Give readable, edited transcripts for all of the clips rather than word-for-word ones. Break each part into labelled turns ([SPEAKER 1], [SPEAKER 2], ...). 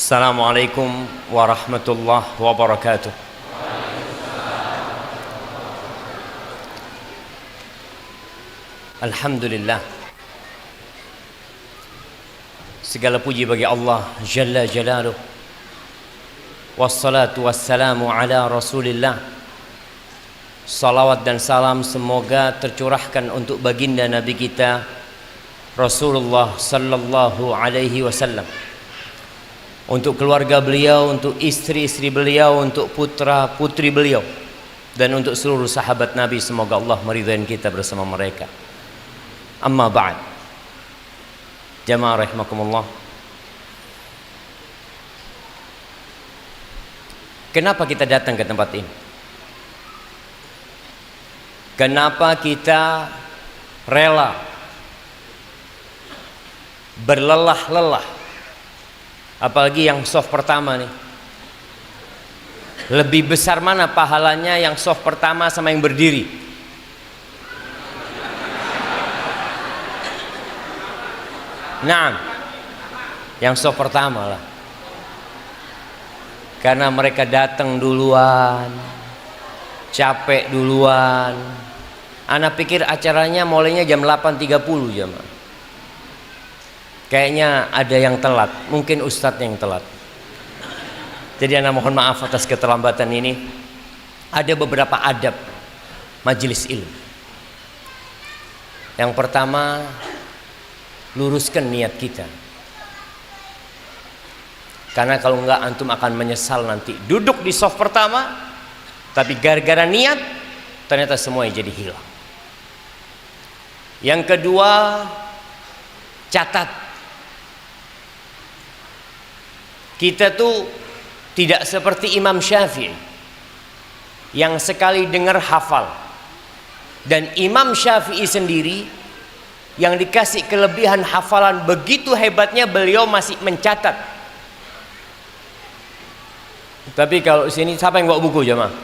[SPEAKER 1] Assalamualaikum warahmatullahi wabarakatuh. Alhamdulillah, segala puji bagi Allah Jalla Jalaluh. Wassalatu wassalamu ala Rasulillah. Salawat dan salam semoga tercurahkan untuk baginda Nabi kita Rasulullah sallallahu alaihi wasallam, untuk keluarga beliau, untuk istri-istri beliau, untuk putra-putri beliau, dan untuk seluruh sahabat Nabi. Semoga Allah meridhai kita bersama mereka. Amma ba'd. Jamaah rahimakumullah. Kenapa kita datang ke tempat ini? Kenapa kita rela berlelah-lelah? Apalagi yang soft pertama nih. Lebih besar mana pahalanya yang soft pertama sama yang berdiri? Nah, yang soft pertama lah. Karena mereka datang duluan, capek duluan. Ana pikir acaranya mulainya jam 8.30 jam. Kayaknya ada yang telat, mungkin ustadz yang telat. Jadi ana mohon maaf atas keterlambatan ini. Ada beberapa adab majelis ilmu. Yang pertama, luruskan niat kita. Karena kalau enggak antum akan menyesal nanti. Duduk di soft pertama, tapi gara-gara niat ternyata semuanya jadi hilang. Yang kedua, catat. Kita tuh tidak seperti Imam Syafi'i yang sekali dengar hafal. Dan Imam Syafi'i sendiri yang dikasih kelebihan hafalan begitu hebatnya, beliau masih mencatat. Tapi kalau sini siapa yang bawa buku jemaah?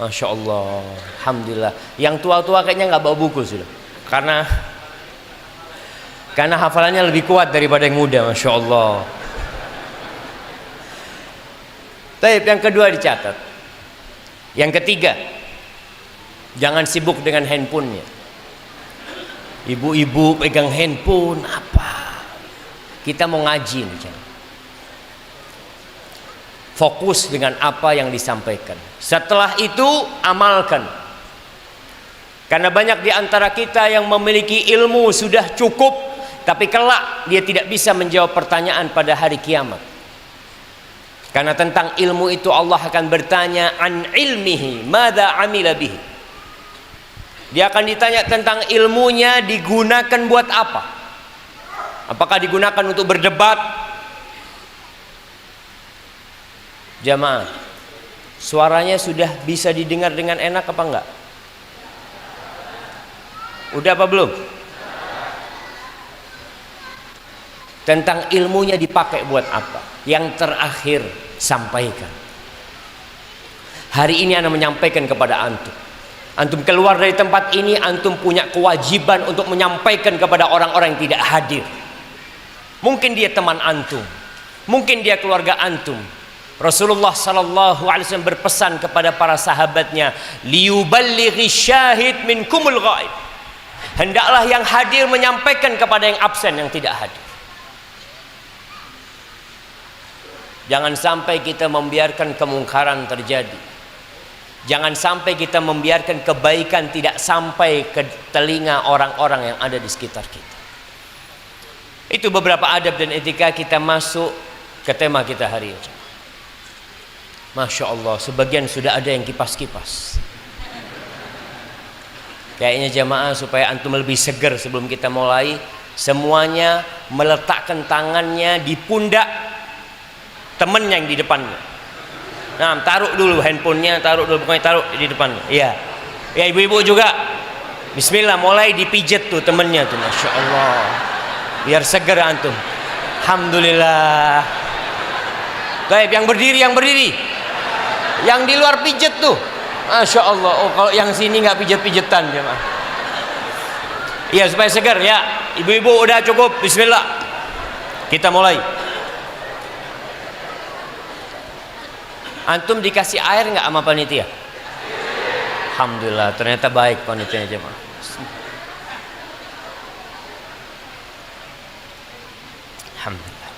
[SPEAKER 1] Masya Allah, alhamdulillah. Yang tua-tua kayaknya nggak bawa buku sudah, karena hafalannya lebih kuat daripada yang muda, Masya Allah. Baik, yang kedua dicatat. Yang ketiga, jangan sibuk dengan handphonenya. Ibu-ibu pegang handphone apa? Kita mau ngaji nih. Fokus dengan apa yang disampaikan. Setelah itu amalkan. Karena banyak di antara kita yang memiliki ilmu sudah cukup, tapi kelak dia tidak bisa menjawab pertanyaan pada hari kiamat. Karena tentang ilmu itu Allah akan bertanya an ilmihi madza amila bihi. Dia akan ditanya tentang ilmunya digunakan buat apa? Apakah digunakan untuk berdebat? Jamaah, suaranya sudah bisa didengar dengan enak apa enggak? Udah apa belum? Tentang ilmunya dipakai buat apa? Yang terakhir, sampaikan. Hari ini ana menyampaikan kepada antum. Antum keluar dari tempat ini, antum punya kewajiban untuk menyampaikan kepada orang-orang yang tidak hadir. Mungkin dia teman antum, mungkin dia keluarga antum. Rasulullah sallallahu alaihi wasallam berpesan kepada para sahabatnya, liyuballighi syahid minkumul ghaib. Hendaklah yang hadir menyampaikan kepada yang absen, yang tidak hadir. Jangan sampai kita membiarkan kemungkaran terjadi. Jangan sampai kita membiarkan kebaikan tidak sampai ke telinga orang-orang yang ada di sekitar kita. Itu beberapa adab dan etika. Kita masuk ke tema kita hari ini. Masya Allah, sebagian sudah ada yang kipas-kipas. Kayaknya jamaah, supaya antum lebih segar sebelum kita mulai, semuanya meletakkan tangannya di pundak temennya yang di depannya. Nah, taruh dulu handphonenya, taruh dulu, pokoknya taruh di depan. Iya, ya ibu-ibu juga. Bismillah, mulai dipijat tuh temennya tuh, Masya Allah, biar segar antum. Alhamdulillah. Baik, yang berdiri, yang di luar pijet tuh, Masya Allah. Oh, kalau yang sini nggak pijet-pijetan jemaah. Iya, supaya segar ya. Ibu-ibu udah cukup. Bismillah. Kita mulai. Antum dikasih air nggak sama panitia? Alhamdulillah, ternyata baik panitianya jemaah. Alhamdulillah.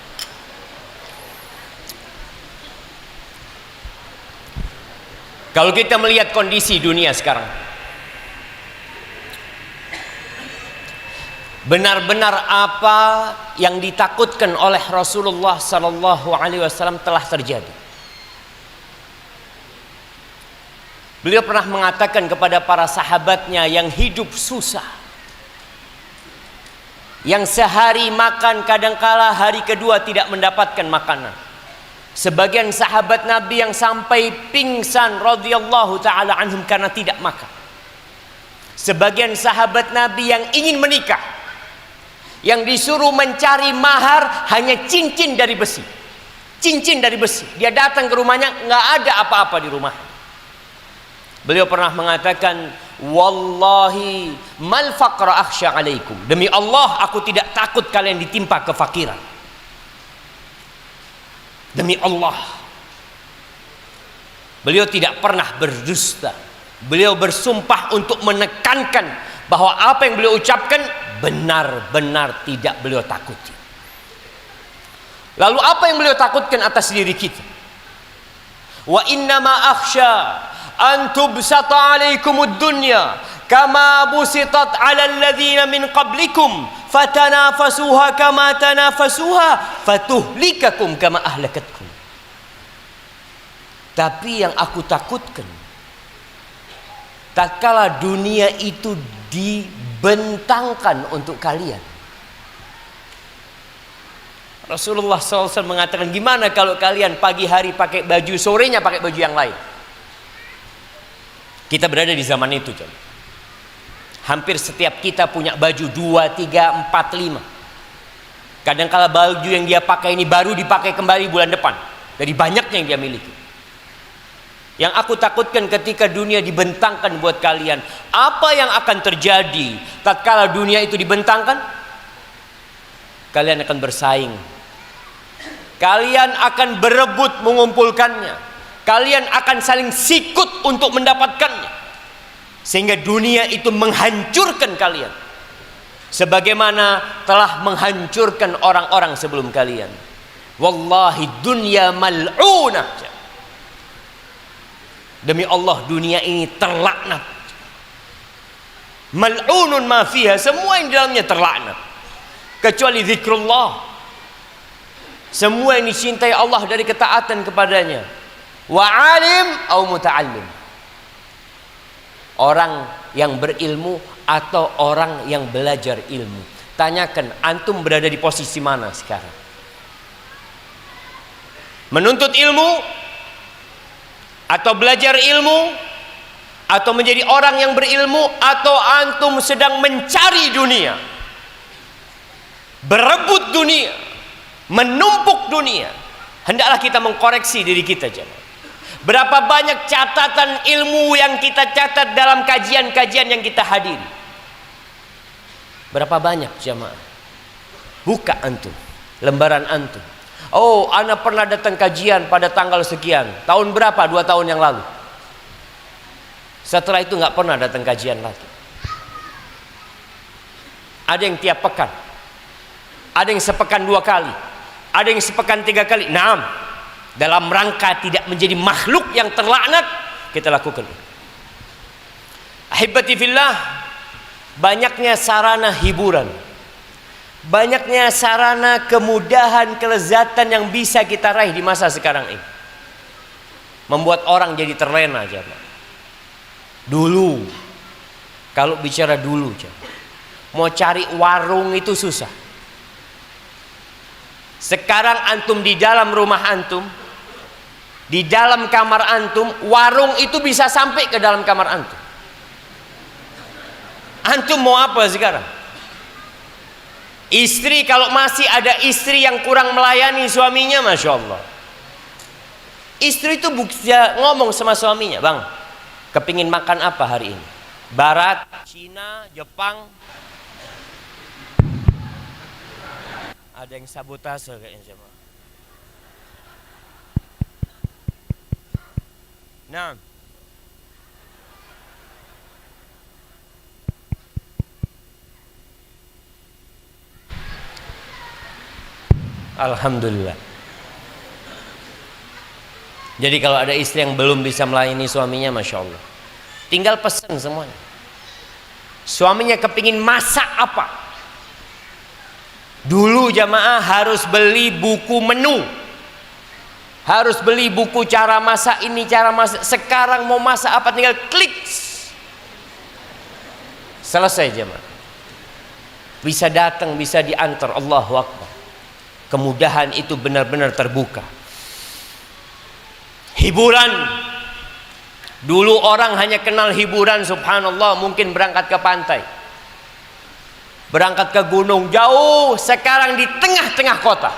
[SPEAKER 1] Kalau kita melihat kondisi dunia sekarang, benar-benar apa yang ditakutkan oleh Rasulullah sallallahu alaihi wasallam telah terjadi. Beliau pernah mengatakan kepada para sahabatnya yang hidup susah, yang sehari makan kadangkala hari kedua tidak mendapatkan makanan. Sebagian sahabat Nabi yang sampai pingsan radhiyallahu taala anhum karena tidak makan. Sebagian sahabat Nabi yang ingin menikah, yang disuruh mencari mahar hanya cincin dari besi. Cincin dari besi. Dia datang ke rumahnya, nggak ada apa-apa di rumah. Beliau pernah mengatakan, wallahi mal faqra akhsha alaikum. Demi Allah, aku tidak takut kalian ditimpa kefakiran. Demi Allah. Beliau tidak pernah berdusta. Beliau bersumpah untuk menekankan bahwa apa yang beliau ucapkan benar-benar tidak beliau takuti. Lalu apa yang beliau takutkan atas diri kita? Wa innama akhsha an tubsata alaikumud dunya kama busitat ala alladhina min qablikum fatanafasuha kama tanafasuha fatuhlikakum kama ahlakatkum. Tapi yang aku takutkan, tatkala dunia itu dibentangkan untuk kalian. Rasulullah SAW mengatakan, gimana kalau kalian pagi hari pakai baju, sorenya pakai baju yang lain? Kita berada di zaman itu, John. Hampir setiap kita punya baju 2, 3, 4, 5. Kadang-kala baju yang dia pakai ini baru dipakai kembali bulan depan. Dari banyaknya yang dia miliki. Yang aku takutkan ketika dunia dibentangkan buat kalian, apa yang akan terjadi tatkala dunia itu dibentangkan? Kalian akan bersaing. Kalian akan berebut mengumpulkannya. Kalian akan saling sikut untuk mendapatkannya. Sehingga dunia itu menghancurkan kalian. Sebagaimana telah menghancurkan orang-orang sebelum kalian. Wallahi dunya mal'unah. Demi Allah, dunia ini terlaknat. Mal'unun ma fiha, semua yang di dalamnya terlaknat. Kecuali zikrullah. Semua yang dicintai Allah dari ketaatan kepadanya. Wa alim au muta'allim. Orang yang berilmu atau orang yang belajar ilmu. Tanyakan, antum berada di posisi mana sekarang? Menuntut ilmu atau belajar ilmu, atau menjadi orang yang berilmu, atau antum sedang mencari dunia, berebut dunia, menumpuk dunia? Hendaklah kita mengkoreksi diri kita, jemaah. Berapa banyak catatan ilmu yang kita catat dalam kajian-kajian yang kita hadiri? Berapa banyak, jemaah? Buka antum, lembaran antum. Oh, ana pernah datang kajian pada tanggal sekian. Tahun berapa? 2 tahun yang lalu. Setelah itu nggak pernah datang kajian lagi. Ada yang tiap pekan, ada yang sepekan 2 kali, ada yang sepekan 3 kali. Naam, dalam rangka tidak menjadi makhluk yang terlaknat, kita lakukan. Ahibati fillah, banyaknya sarana hiburan, banyaknya sarana kemudahan, kelezatan yang bisa kita raih di masa sekarang ini, membuat orang jadi terlena, jemaah. Dulu, kalau bicara dulu, mau cari warung itu susah. Sekarang antum di dalam rumah antum, di dalam kamar antum, warung itu bisa sampai ke dalam kamar antum. Antum mau apa sekarang? Istri, kalau masih ada istri yang kurang melayani suaminya, Masya Allah, istri itu bisa ngomong sama suaminya, bang, kepingin makan apa hari ini? Barat, Cina, Jepang. Ada yang sabotase kayaknya jemaah. Nah, alhamdulillah. Jadi kalau ada istri yang belum bisa melayani suaminya, masya Allah, tinggal pesan semuanya. Suaminya kepingin masak apa, dulu jamaah harus beli buku menu, harus beli buku cara masak ini, cara masak. Sekarang mau masak apa tinggal klik, selesai jamaah. Bisa datang, bisa diantar. Allahu Akbar. Kemudahan itu benar-benar terbuka. Hiburan, dulu orang hanya kenal hiburan, subhanallah, mungkin berangkat ke pantai, berangkat ke gunung jauh. Sekarang di tengah-tengah kota,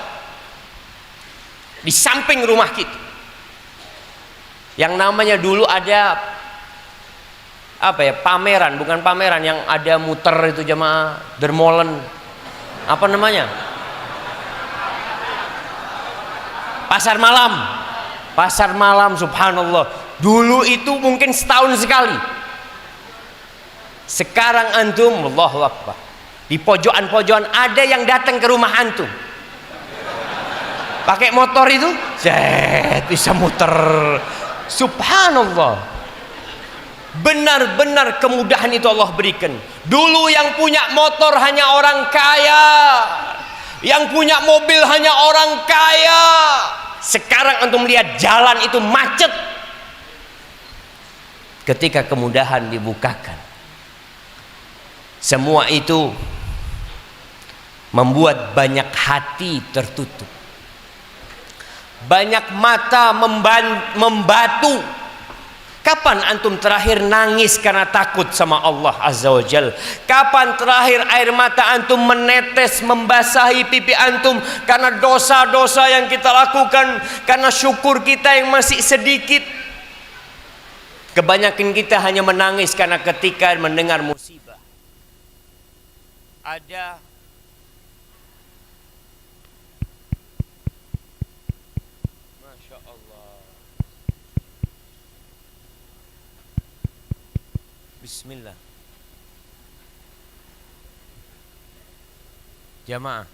[SPEAKER 1] di samping rumah kita. Yang namanya dulu ada apa ya, pameran, bukan pameran, yang ada muter itu jemaah, dermolen, apa namanya, pasar malam. Pasar malam, subhanallah. Dulu itu mungkin setahun sekali. Sekarang antum, Allahu Akbar, di pojokan-pojokan ada yang datang ke rumah antum, pakai motor itu, bisa muter. Subhanallah. Benar-benar kemudahan itu Allah berikan. Dulu yang punya motor hanya orang kaya, yang punya mobil hanya orang kaya. Sekarang antum lihat jalan itu macet. Ketika kemudahan dibukakan, semua itu membuat banyak hati tertutup, banyak mata membatu. Kapan antum terakhir nangis karena takut sama Allah Azza wa Jal? Kapan terakhir air mata antum menetes membasahi pipi antum karena dosa-dosa yang kita lakukan, karena syukur kita yang masih sedikit? Kebanyakan kita hanya menangis karena ketika mendengar musibah. Ada Bismillah. Jamaah,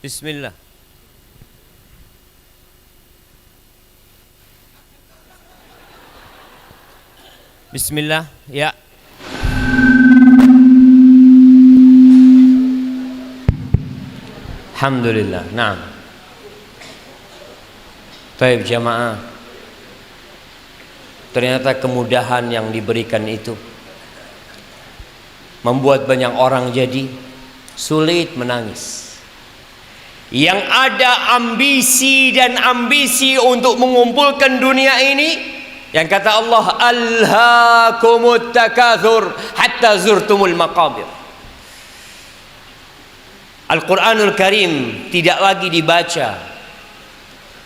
[SPEAKER 1] Bismillah. Bismillah, ya. Alhamdulillah. Nah, baik jamaah, ternyata kemudahan yang diberikan itu membuat banyak orang jadi sulit menangis. Yang ada ambisi dan ambisi untuk mengumpulkan dunia ini, yang kata Allah, alhaakumut takatsur hatta zurtumul maqabir. Al-Quranul Karim tidak lagi dibaca,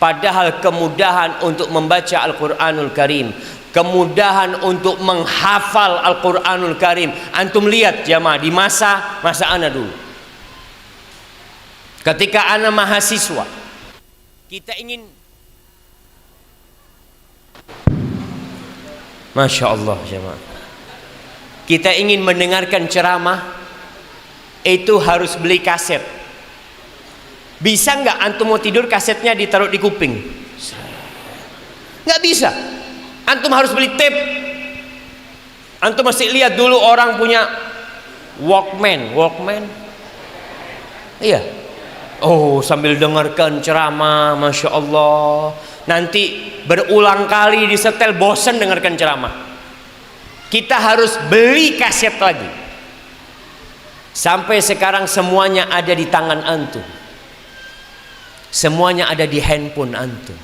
[SPEAKER 1] padahal kemudahan untuk membaca Al-Quranul Karim, kemudahan untuk menghafal Al-Quranul Karim. Antum lihat jamaah, di masa ana dulu, ketika ana mahasiswa, kita ingin, masya Allah jemaah, kita ingin mendengarkan ceramah itu harus beli kaset. Bisa nggak antum mau tidur kasetnya ditaruh di kuping? Nggak bisa. Antum harus beli tape. Antum masih lihat dulu orang punya Walkman. Iya. Oh, sambil dengarkan ceramah, masya Allah. Nanti berulang kali disetel, bosan dengarkan ceramah. Kita harus beli kaset lagi. Sampai sekarang semuanya ada di tangan antum, semuanya ada di handphone antum.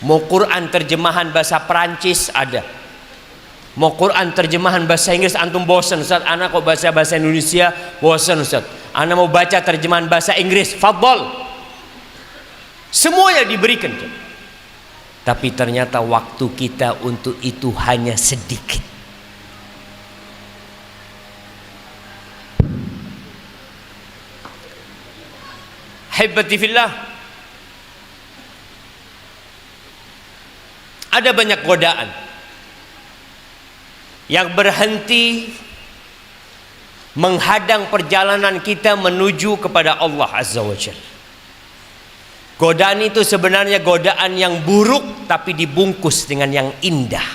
[SPEAKER 1] Mau Quran terjemahan bahasa Perancis ada, Mau Quran terjemahan bahasa Inggris antum bosan, Ustaz. Ana kok baca bahasa Indonesia bosan, Ustaz. Ana mau baca terjemahan bahasa Inggris, fadhol. Semuanya diberikan. Tapi ternyata waktu kita untuk itu hanya sedikit. Hibbati fillah, ada banyak godaan yang berhenti menghadang perjalanan kita menuju kepada Allah Azza wa Jalla. Godaan itu sebenarnya godaan yang buruk tapi dibungkus dengan yang indah.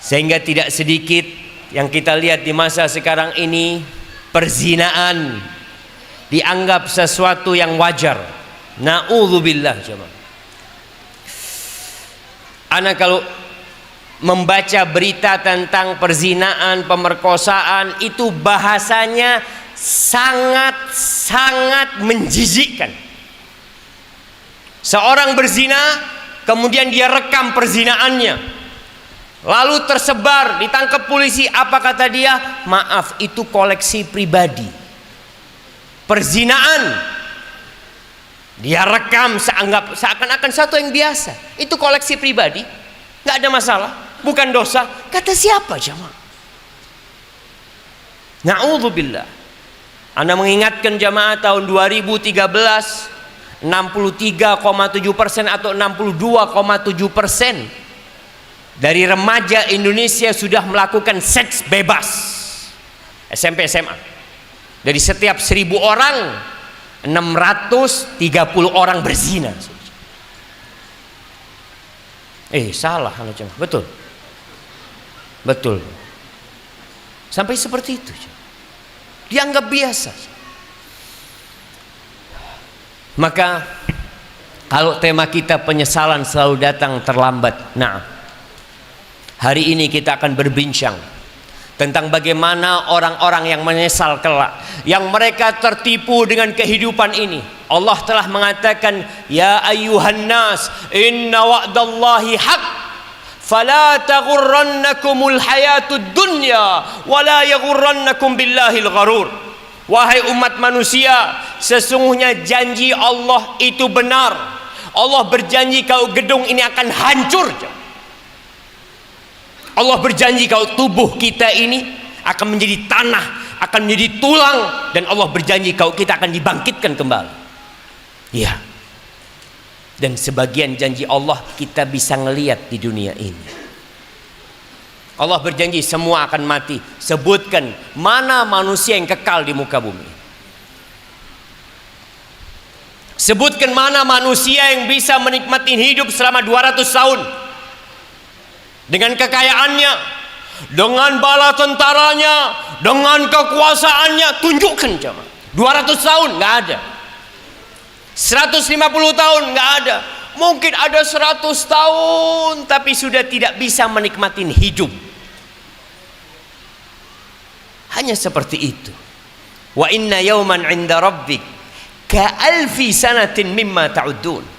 [SPEAKER 1] Sehingga tidak sedikit yang kita lihat di masa sekarang ini, perzinaan dianggap sesuatu yang wajar. Na'udzubillah jemaah. Ana kalau membaca berita tentang perzinaan, pemerkosaan, itu bahasanya sangat menjijikkan. Seorang berzina, kemudian dia rekam perzinaannya, lalu tersebar, ditangkap polisi. Apa kata dia? Maaf, itu koleksi pribadi. Perzinaan dia rekam, seakan-akan satu yang biasa. Itu koleksi pribadi, nggak ada masalah, bukan dosa. Kata siapa jamaah? Na'udzubillah. Anda mengingatkan jamaah tahun 2013, 63,7% atau 62,7% dari remaja Indonesia sudah melakukan seks bebas. SMP SMA. Dari setiap 1000 orang, 630 orang berzina. Salah jemaah. Betul. Sampai seperti itu. Dianggap biasa. Maka kalau tema kita penyesalan selalu datang terlambat. Nah, hari ini kita akan berbincang tentang bagaimana orang-orang yang menyesal kelak, yang mereka tertipu dengan kehidupan ini. Allah telah mengatakan, ya ayyuhan nas, inna wa'dallahi haq, fala taghurrannakumul hayatud dunya wala yaghurrannakum billahil gharur. Wahai umat manusia, sesungguhnya janji Allah itu benar. Allah berjanji kalau gedung ini akan hancur. Allah berjanji kalau tubuh kita ini akan menjadi tanah, akan menjadi tulang, dan Allah berjanji kalau kita akan dibangkitkan kembali. Ya. Dan sebagian janji Allah kita bisa ngelihat di dunia ini. Allah berjanji semua akan mati. Sebutkan mana manusia yang kekal di muka bumi. Sebutkan mana manusia yang bisa menikmati hidup selama 200 tahun. Dengan kekayaannya, dengan bala tentaranya, dengan kekuasaannya, tunjukkan jemaah. 200 tahun nggak ada. 150 tahun nggak ada. Mungkin ada 100 tahun tapi sudah tidak bisa menikmati hidup. Hanya seperti itu. Wa inna yawman 'inda rabbik ka alfi sanatin mimma ta'udun.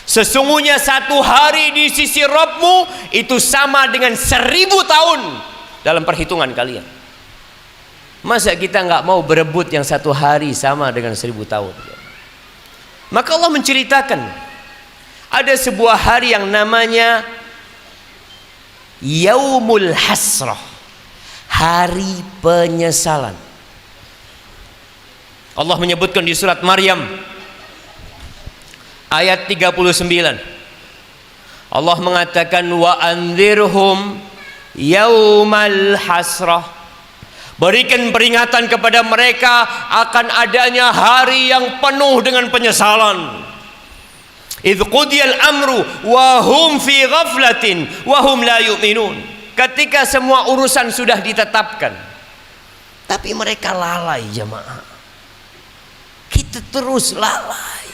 [SPEAKER 1] Sesungguhnya satu hari di sisi Rabbmu itu sama dengan 1000 tahun dalam perhitungan kalian. Masa kita nggak mau berebut yang satu hari sama dengan 1000 tahun? Maka Allah menceritakan ada sebuah hari yang namanya Yaumul Hasrah, hari penyesalan. Allah menyebutkan di surat Maryam ayat 39. Allah mengatakan wa anzirhum yaumal hasrah. Berikan peringatan kepada mereka akan adanya hari yang penuh dengan penyesalan. Idz qudiyal amru wa hum fi ghaflatin wa hum la yu'minun. Ketika semua urusan sudah ditetapkan tapi mereka lalai jemaah. Kita terus lalai.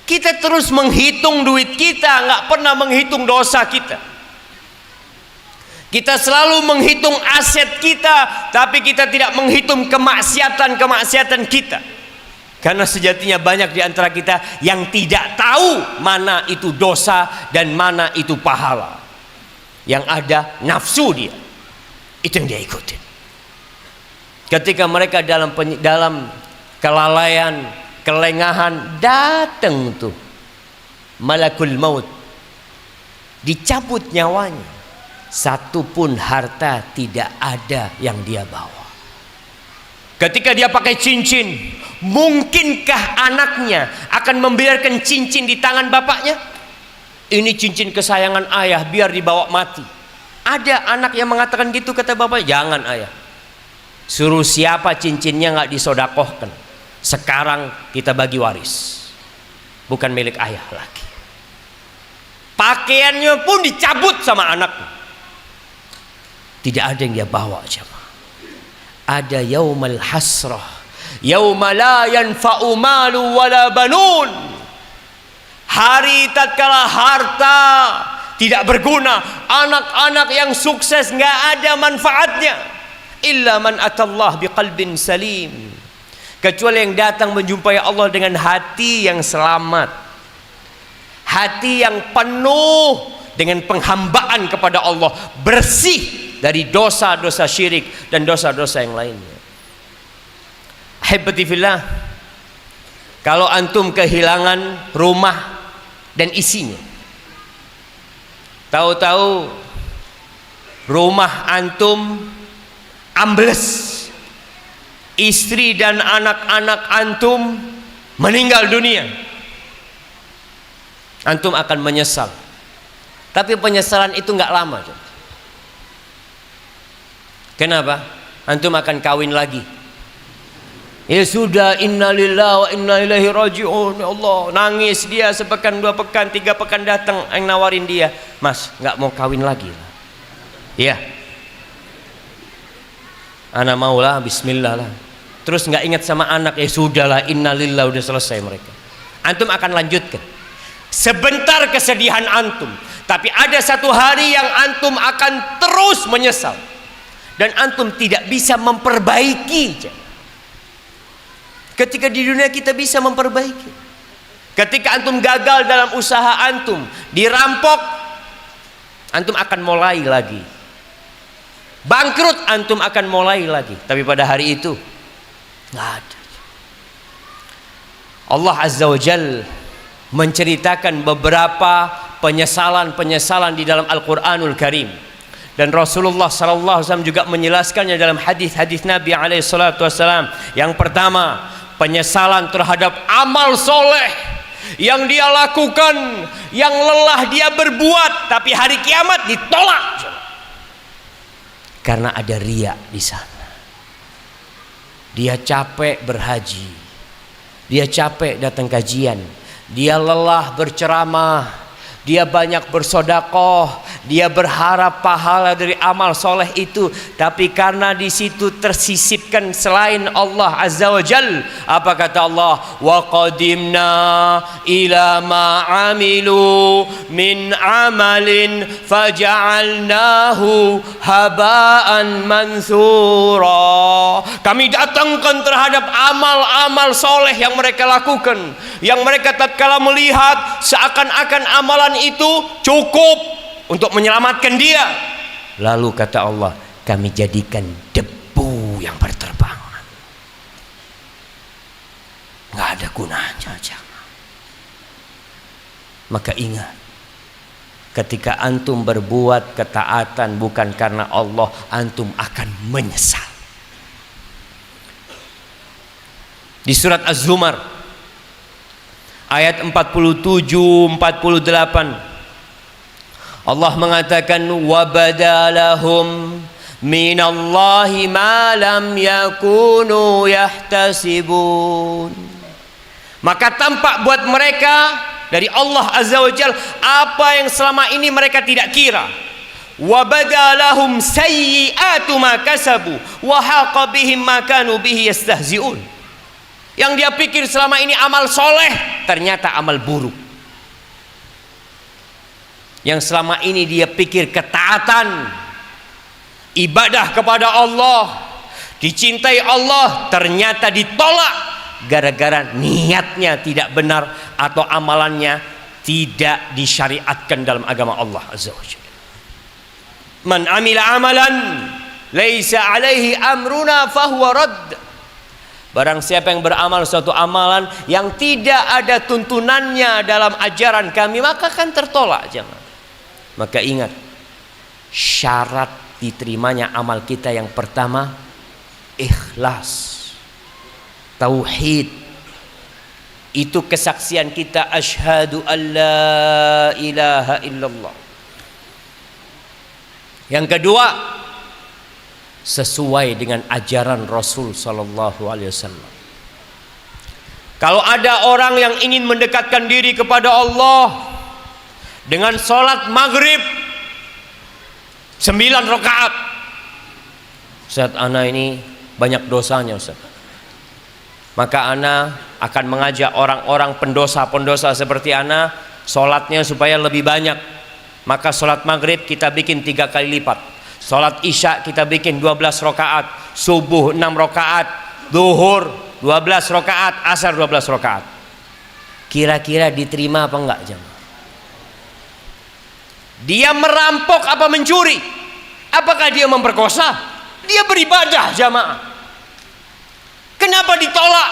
[SPEAKER 1] Kita terus menghitung duit kita, nggak pernah menghitung dosa kita. Kita selalu menghitung aset kita, tapi kita tidak menghitung kemaksiatan kita. Karena sejatinya banyak di antara kita yang tidak tahu mana itu dosa dan mana itu pahala. Yang ada nafsu dia, itu yang dia ikutin. Ketika mereka dalam kelalaian, kelengahan, datang tuh malakul maut, dicabut nyawanya, satu pun harta tidak ada yang dia bawa. Ketika dia pakai cincin, mungkinkah anaknya akan membiarkan cincin di tangan bapaknya? Ini cincin kesayangan ayah, biar dibawa mati. Ada anak yang mengatakan gitu, kata bapak, jangan ayah. Suruh siapa cincinnya nggak disodakohkan, sekarang kita bagi waris, bukan milik ayah lagi. Pakaiannya pun dicabut sama anaknya, tidak ada yang dia bawa. Ada yaumal hasrah, yauma la yanfa'u malu wala banun, hari tatkala harta tidak berguna, anak-anak yang sukses nggak ada manfaatnya. Illa man atallah biqalbin salim, kecuali yang datang menjumpai Allah dengan hati yang selamat, hati yang penuh dengan penghambaan kepada Allah, bersih dari dosa-dosa syirik dan dosa-dosa yang lainnya. Ahibati fillah, kalau antum kehilangan rumah dan isinya, tahu-tahu rumah antum ambles, istri dan anak-anak antum meninggal dunia, antum akan menyesal. Tapi penyesalan itu nggak lama. Kenapa? Antum akan kawin lagi. Ya sudah, innalillahi wa inna ilaihi raji'un. Ya Allah, nangis dia sepekan, 2 pekan, 3 pekan, datang yang nawarin dia, mas nggak mau kawin lagi? Ya, anak maulah, bismillah lah. Terus nggak ingat sama anak, ya sudahlah, innalillahi, udah selesai mereka. Antum akan lanjutkan. Sebentar kesedihan antum, tapi ada satu hari yang antum akan terus menyesal. Dan antum tidak bisa memperbaiki. Ketika di dunia kita bisa memperbaiki. Ketika antum gagal dalam usaha antum, dirampok, antum akan mulai lagi. Bangkrut, antum akan mulai lagi. Tapi pada hari itu nggak ada. Allah Azza wa Jal menceritakan beberapa penyesalan-penyesalan di dalam Al-Quranul Karim. Dan Rasulullah SAW juga menjelaskannya dalam hadis-hadis Nabi SAW. Yang pertama, penyesalan terhadap amal soleh yang dia lakukan, yang lelah dia berbuat, tapi hari kiamat ditolak karena ada riya di sana. Dia capek berhaji, dia capek datang kajian, dia lelah berceramah, dia banyak bersodakoh, dia berharap pahala dari amal soleh itu, tapi karena di situ tersisipkan selain Allah Azza wa Jal. Apa kata Allah? Wa qadimna ila ma amilu min amalin faja'alnahu haba'an mansura. Kami datangkan terhadap amal-amal soleh yang mereka lakukan, yang mereka tatkala melihat seakan-akan amalan itu cukup untuk menyelamatkan dia, lalu kata Allah, kami jadikan debu yang berterbangan, nggak ada gunanya. Jangan. Maka ingat, ketika antum berbuat ketaatan bukan karena Allah, antum akan menyesal. Di surat Az-Zumar ayat 47-48 Allah mengatakan, wa badalahum minallahi ma lam yakunu yahtasibun. Maka tampak buat mereka dari Allah Azza wa Jalla apa yang selama ini mereka tidak kira. Wa badalahum sayyi'atu ma kasabu wa haqa bihim ma kanu bihi yastahzi'un. Yang dia pikir selama ini amal soleh, ternyata amal buruk. Yang selama ini dia pikir ketaatan, ibadah kepada Allah, dicintai Allah, ternyata ditolak Gara-gara niatnya tidak benar atau amalannya tidak disyariatkan dalam agama Allah Azza wa Jalla. Man amila amalan laisa alaihi amruna fahuwa radd. Barang siapa yang beramal suatu amalan yang tidak ada tuntunannya dalam ajaran kami, maka akan tertolak, jemaah. Maka ingat, syarat diterimanya amal kita yang pertama ikhlas, tauhid. Itu kesaksian kita, asyhadu an la ilaha illallah. Yang kedua, sesuai dengan ajaran Rasul sallallahu alaihi wasallam. Kalau ada orang yang ingin mendekatkan diri kepada Allah dengan sholat maghrib 9 rakaat, Ustaz, ana ini banyak dosanya, Ustaz. Maka ana akan mengajak orang-orang pendosa-pendosa seperti ana sholatnya supaya lebih banyak. Maka sholat maghrib kita bikin 3 kali lipat, sholat isya kita bikin 12 rakaat, subuh 6 rakaat, zuhur 12 rakaat, asar 12 rakaat. Kira-kira diterima apa enggak, jemaah? Dia merampok apa mencuri? Apakah dia memperkosa? Dia beribadah, jamaah. Kenapa ditolak?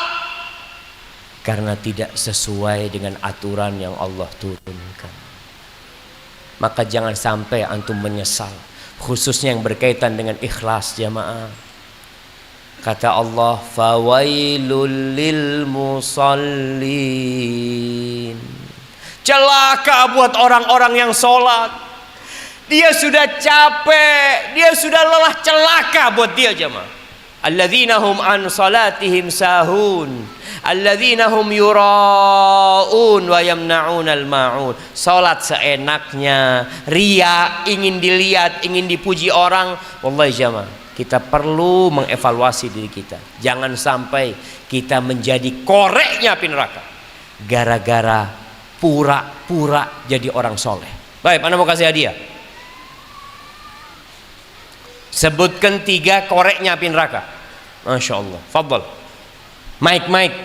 [SPEAKER 1] Karena tidak sesuai dengan aturan yang Allah turunkan. Maka jangan sampai antum menyesal, khususnya yang berkaitan dengan ikhlas, jamaah. Kata Allah, fawailul lil musallin. Celaka buat orang-orang yang sholat. Dia sudah capek, dia sudah lelah, celaka buat dia, jemaah. Alladzina hum an salatihim sahun, alladzina hum yura'un wa yamna'unal ma'un. Salat seenaknya, riya, ingin dilihat, ingin dipuji orang. Wallahi jemaah, kita perlu mengevaluasi diri kita. Jangan sampai kita menjadi koreknya api neraka gara-gara pura-pura jadi orang soleh. Baik, anda mau kasih hadiah. Sebutkan 3 koreknya api neraka. Masya Allah. Fadal. Mike.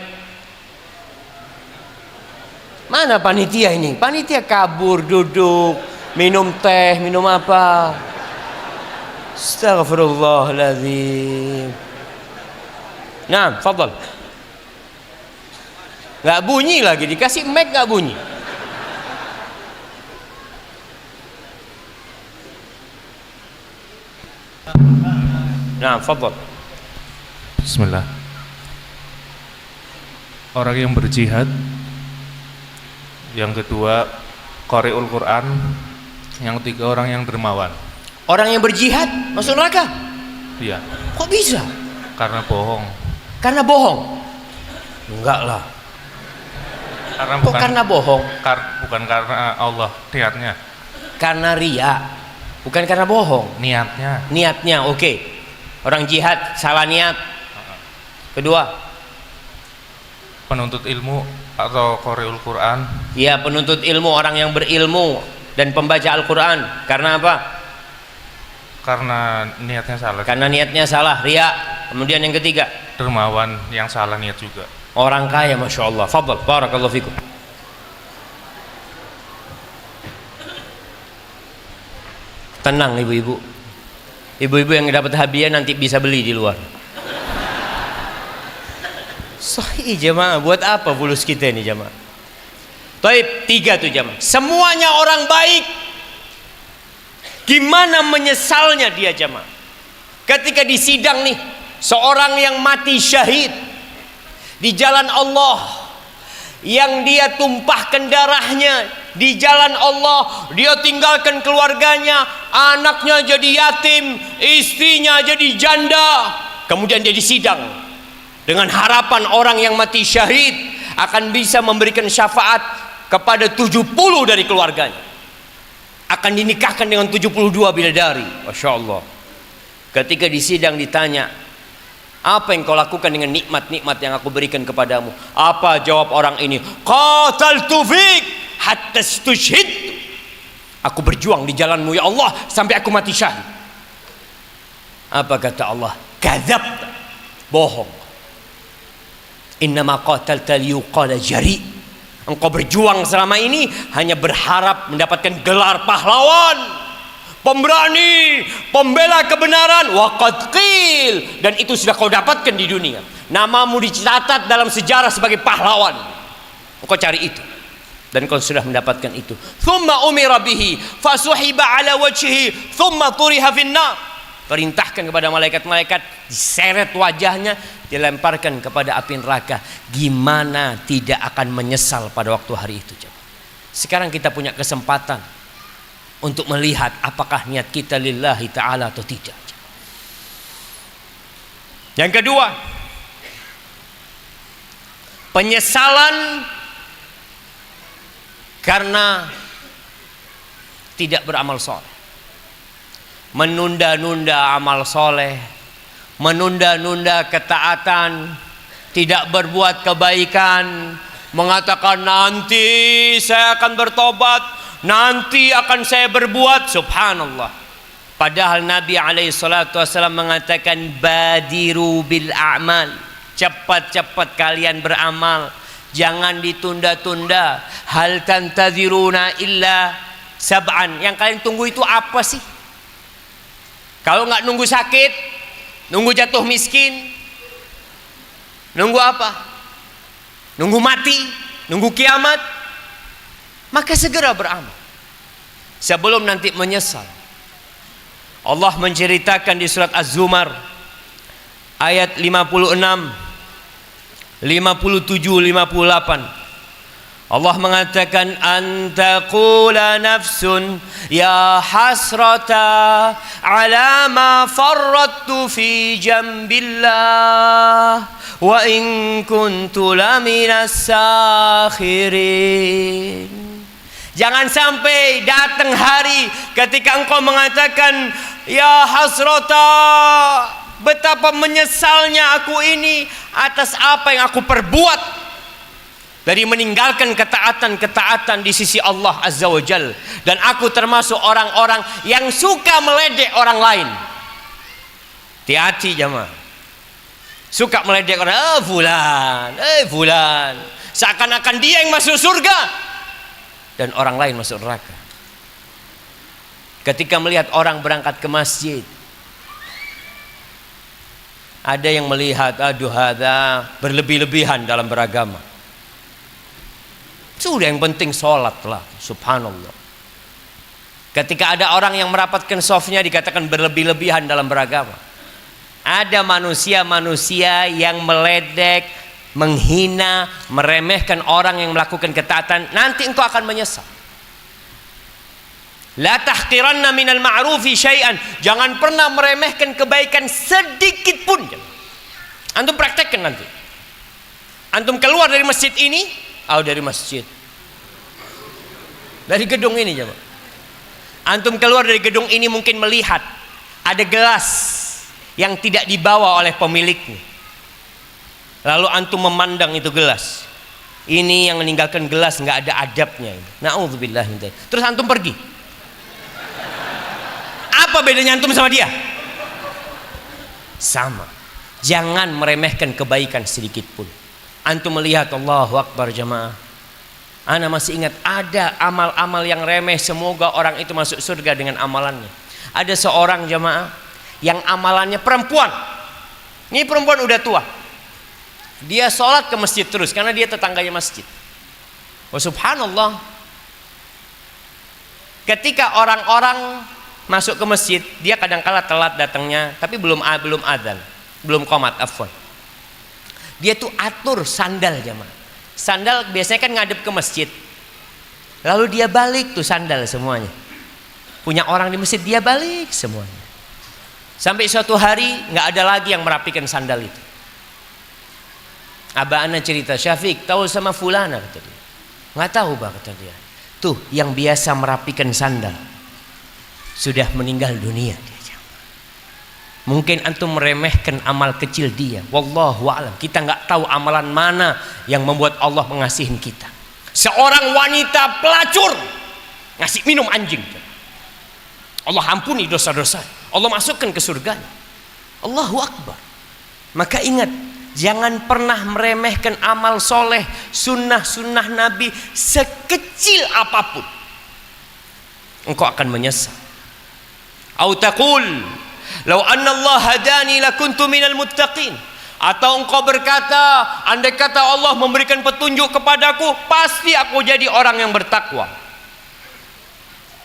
[SPEAKER 1] Mana panitia ini? Panitia kabur, duduk, minum teh, minum apa? Astaghfirullahaladzim. Nah, fadal. Gak bunyi lagi, dikasih mic gak bunyi. Nah, fadal.
[SPEAKER 2] Bismillah. Orang yang berjihad, yang kedua qari'ul Quran, yang ketiga orang yang dermawan.
[SPEAKER 1] Orang yang berjihad masuk neraka?
[SPEAKER 2] Iya.
[SPEAKER 1] Kok bisa?
[SPEAKER 2] Karena bohong.
[SPEAKER 1] Karena bohong? Enggak lah. Kok karena bohong?
[SPEAKER 2] Bukan karena Allah niatnya.
[SPEAKER 1] Karena riya, bukan karena bohong. Niatnya, oke. Orang jihad salah niat. Kedua,
[SPEAKER 2] penuntut ilmu atau qari'ul Quran.
[SPEAKER 1] Ya, penuntut ilmu, orang yang berilmu dan pembaca Al-Quran. Karena apa?
[SPEAKER 2] Karena niatnya salah.
[SPEAKER 1] Karena niatnya salah, riya. Kemudian yang ketiga,
[SPEAKER 2] dermawan yang salah niat juga.
[SPEAKER 1] Orang kaya, masya Allah. Fadal, barakallahu fikum. Tenang ibu-ibu. Ibu-ibu yang dapat hadiah nanti bisa beli di luar. Sahih jemaah, buat apa fulus kita ini jemaah? Taib, 3 tuh jemaah. Semuanya orang baik. Gimana menyesalnya dia jemaah? Ketika di sidang nih, seorang yang mati syahid di jalan Allah, yang dia tumpahkan darahnya di jalan Allah, dia tinggalkan keluarganya, anaknya jadi yatim, istrinya jadi janda. Kemudian dia disidang dengan harapan orang yang mati syahid akan bisa memberikan syafaat kepada 70 dari keluarganya, akan dinikahkan dengan 72 bidadari. Masya Allah. Ketika disidang ditanya, apa yang kau lakukan dengan nikmat-nikmat yang aku berikan kepadamu? Apa jawab orang ini? Qataltu fik hatta istushhid. Aku berjuang di jalanmu ya Allah sampai aku mati syahid. Apa kata Allah? Kadzab, bohong. Innama qatalta liyuqala jari. Engkau berjuang selama ini hanya berharap mendapatkan gelar pahlawan, pemberani, pembela kebenaran. Wa qad qil, dan itu sudah kau dapatkan di dunia. Namamu dicatat dalam sejarah sebagai pahlawan. Engkau cari itu dan kau sudah mendapatkan itu. Thumma umira bihi fasuhiba ala wajhihi thumma turiha finnar. Perintahkan kepada malaikat-malaikat, diseret wajahnya, dilemparkan kepada api neraka. Gimana tidak akan menyesal pada waktu hari itu? Coba. Sekarang kita punya kesempatan untuk melihat apakah niat kita lillahi ta'ala atau tidak. Yang kedua, penyesalan karena tidak beramal soleh. Menunda-nunda amal soleh, menunda-nunda ketaatan, tidak berbuat kebaikan, mengatakan nanti saya akan bertobat, nanti akan saya berbuat. Subhanallah. Padahal Nabi SAW mengatakan badiru bil a'mal, cepat-cepat kalian beramal, jangan ditunda-tunda. Hal tantaziruna illa sab'an. Yang kalian tunggu itu apa sih? Kalau nggak nunggu sakit, nunggu jatuh miskin, nunggu apa? Nunggu mati, nunggu kiamat, maka segera beramal sebelum nanti menyesal. Allah menceritakan di surat Az-Zumar ayat 56, 57, 58. Allah mengatakan antaqula nafsun ya hasrata ala ma farrattu fi jambillah wa in kuntu laminas sakhirin. Jangan sampai datang hari ketika engkau mengatakan ya hasrata, betapa menyesalnya aku ini atas apa yang aku perbuat dari meninggalkan ketaatan-ketaatan di sisi Allah Azza wa Jal, dan aku termasuk orang-orang yang suka meledek orang lain. Hati-hati jemaah, suka meledek orang, fulan, seakan-akan dia yang masuk surga dan orang lain masuk neraka. Ketika melihat orang berangkat ke masjid, ada yang melihat aduh ada berlebih-lebihan dalam beragama. Sudah, yang penting sholat lah. Subhanallah. Ketika ada orang yang merapatkan softnya dikatakan berlebih-lebihan dalam beragama. Ada manusia-manusia yang meledek, menghina, meremehkan orang yang melakukan ketaatan. Nanti engkau akan menyesal. La tahqiranna minal ma'rufi syai'an. Jangan pernah meremehkan kebaikan sedikit pun. Antum praktekkan nanti. Antum keluar dari masjid ini, dari masjid, dari gedung ini coba. Antum keluar dari gedung ini mungkin melihat ada gelas yang tidak dibawa oleh pemiliknya. Lalu antum memandang itu gelas. Ini yang meninggalkan gelas nggak ada adabnya. Na'udzubillah. Terus antum pergi. Apa bedanya antum sama dia? Sama. Jangan meremehkan kebaikan sedikit pun. Antum melihat Allahu Akbar jemaah. Ana masih ingat ada amal-amal yang remeh, semoga orang itu masuk surga dengan amalannya. Ada seorang jemaah yang amalannya perempuan. Ini perempuan udah tua. Dia sholat ke masjid terus karena dia tetangganya masjid. Oh subhanallah. Ketika orang-orang masuk ke masjid, dia kadang-kala telat datangnya, tapi belum adzan, belum qomat, afwan. Dia tuh atur sandal jemaah. Sandal biasanya kan ngadep ke masjid. Lalu dia balik tuh sandal semuanya. Punya orang di masjid dia balik semuanya. Sampai suatu hari nggak ada lagi yang merapikan sandal itu. Abah ana cerita, Syafiq tahu sama fulana kata dia. Nggak tahu bah kata dia. Tuh yang biasa merapikan sandal sudah meninggal dunia dia. Mungkin antum meremehkan amal kecil dia. Wallahu a'lam. Kita nggak tahu amalan mana yang membuat Allah mengasihi kita. Seorang wanita pelacur ngasih minum anjing. Allah ampuni dosa-dosa. Allah masukkan ke surga. Allahu Akbar. Maka ingat, Jangan pernah meremehkan amal soleh, sunnah-sunnah Nabi sekecil apapun. Engkau akan menyesal. Au taqul, "Lau anna Allah hadani lakuntu minal muttaqin." Atau engkau berkata, andai kata Allah memberikan petunjuk kepadaku, pasti aku jadi orang yang bertakwa.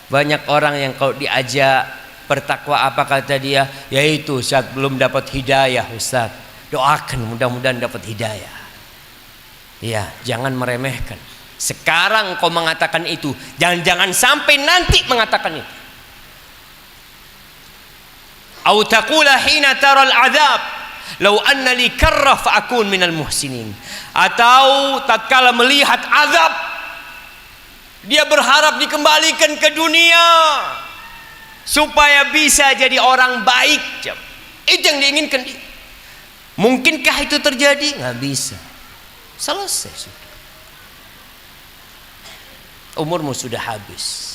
[SPEAKER 1] Banyak orang yang kalau diajak bertakwa, apa kata dia? Yaitu saat belum dapat hidayah, Ustaz. Doakan mudah-mudahan dapat hidayah. Ya, jangan meremehkan. Sekarang kau mengatakan itu, jangan sampai nanti mengatakan itu. Au taqula hina taral adab, "Lau anna li karrah fa akun minal muhsinin." Atau tatkala melihat azab, dia berharap dikembalikan ke dunia supaya bisa jadi orang baik. Itu yang diinginkan dia. Mungkinkah itu terjadi? Nggak bisa. Selesai sudah. Umurmu sudah habis.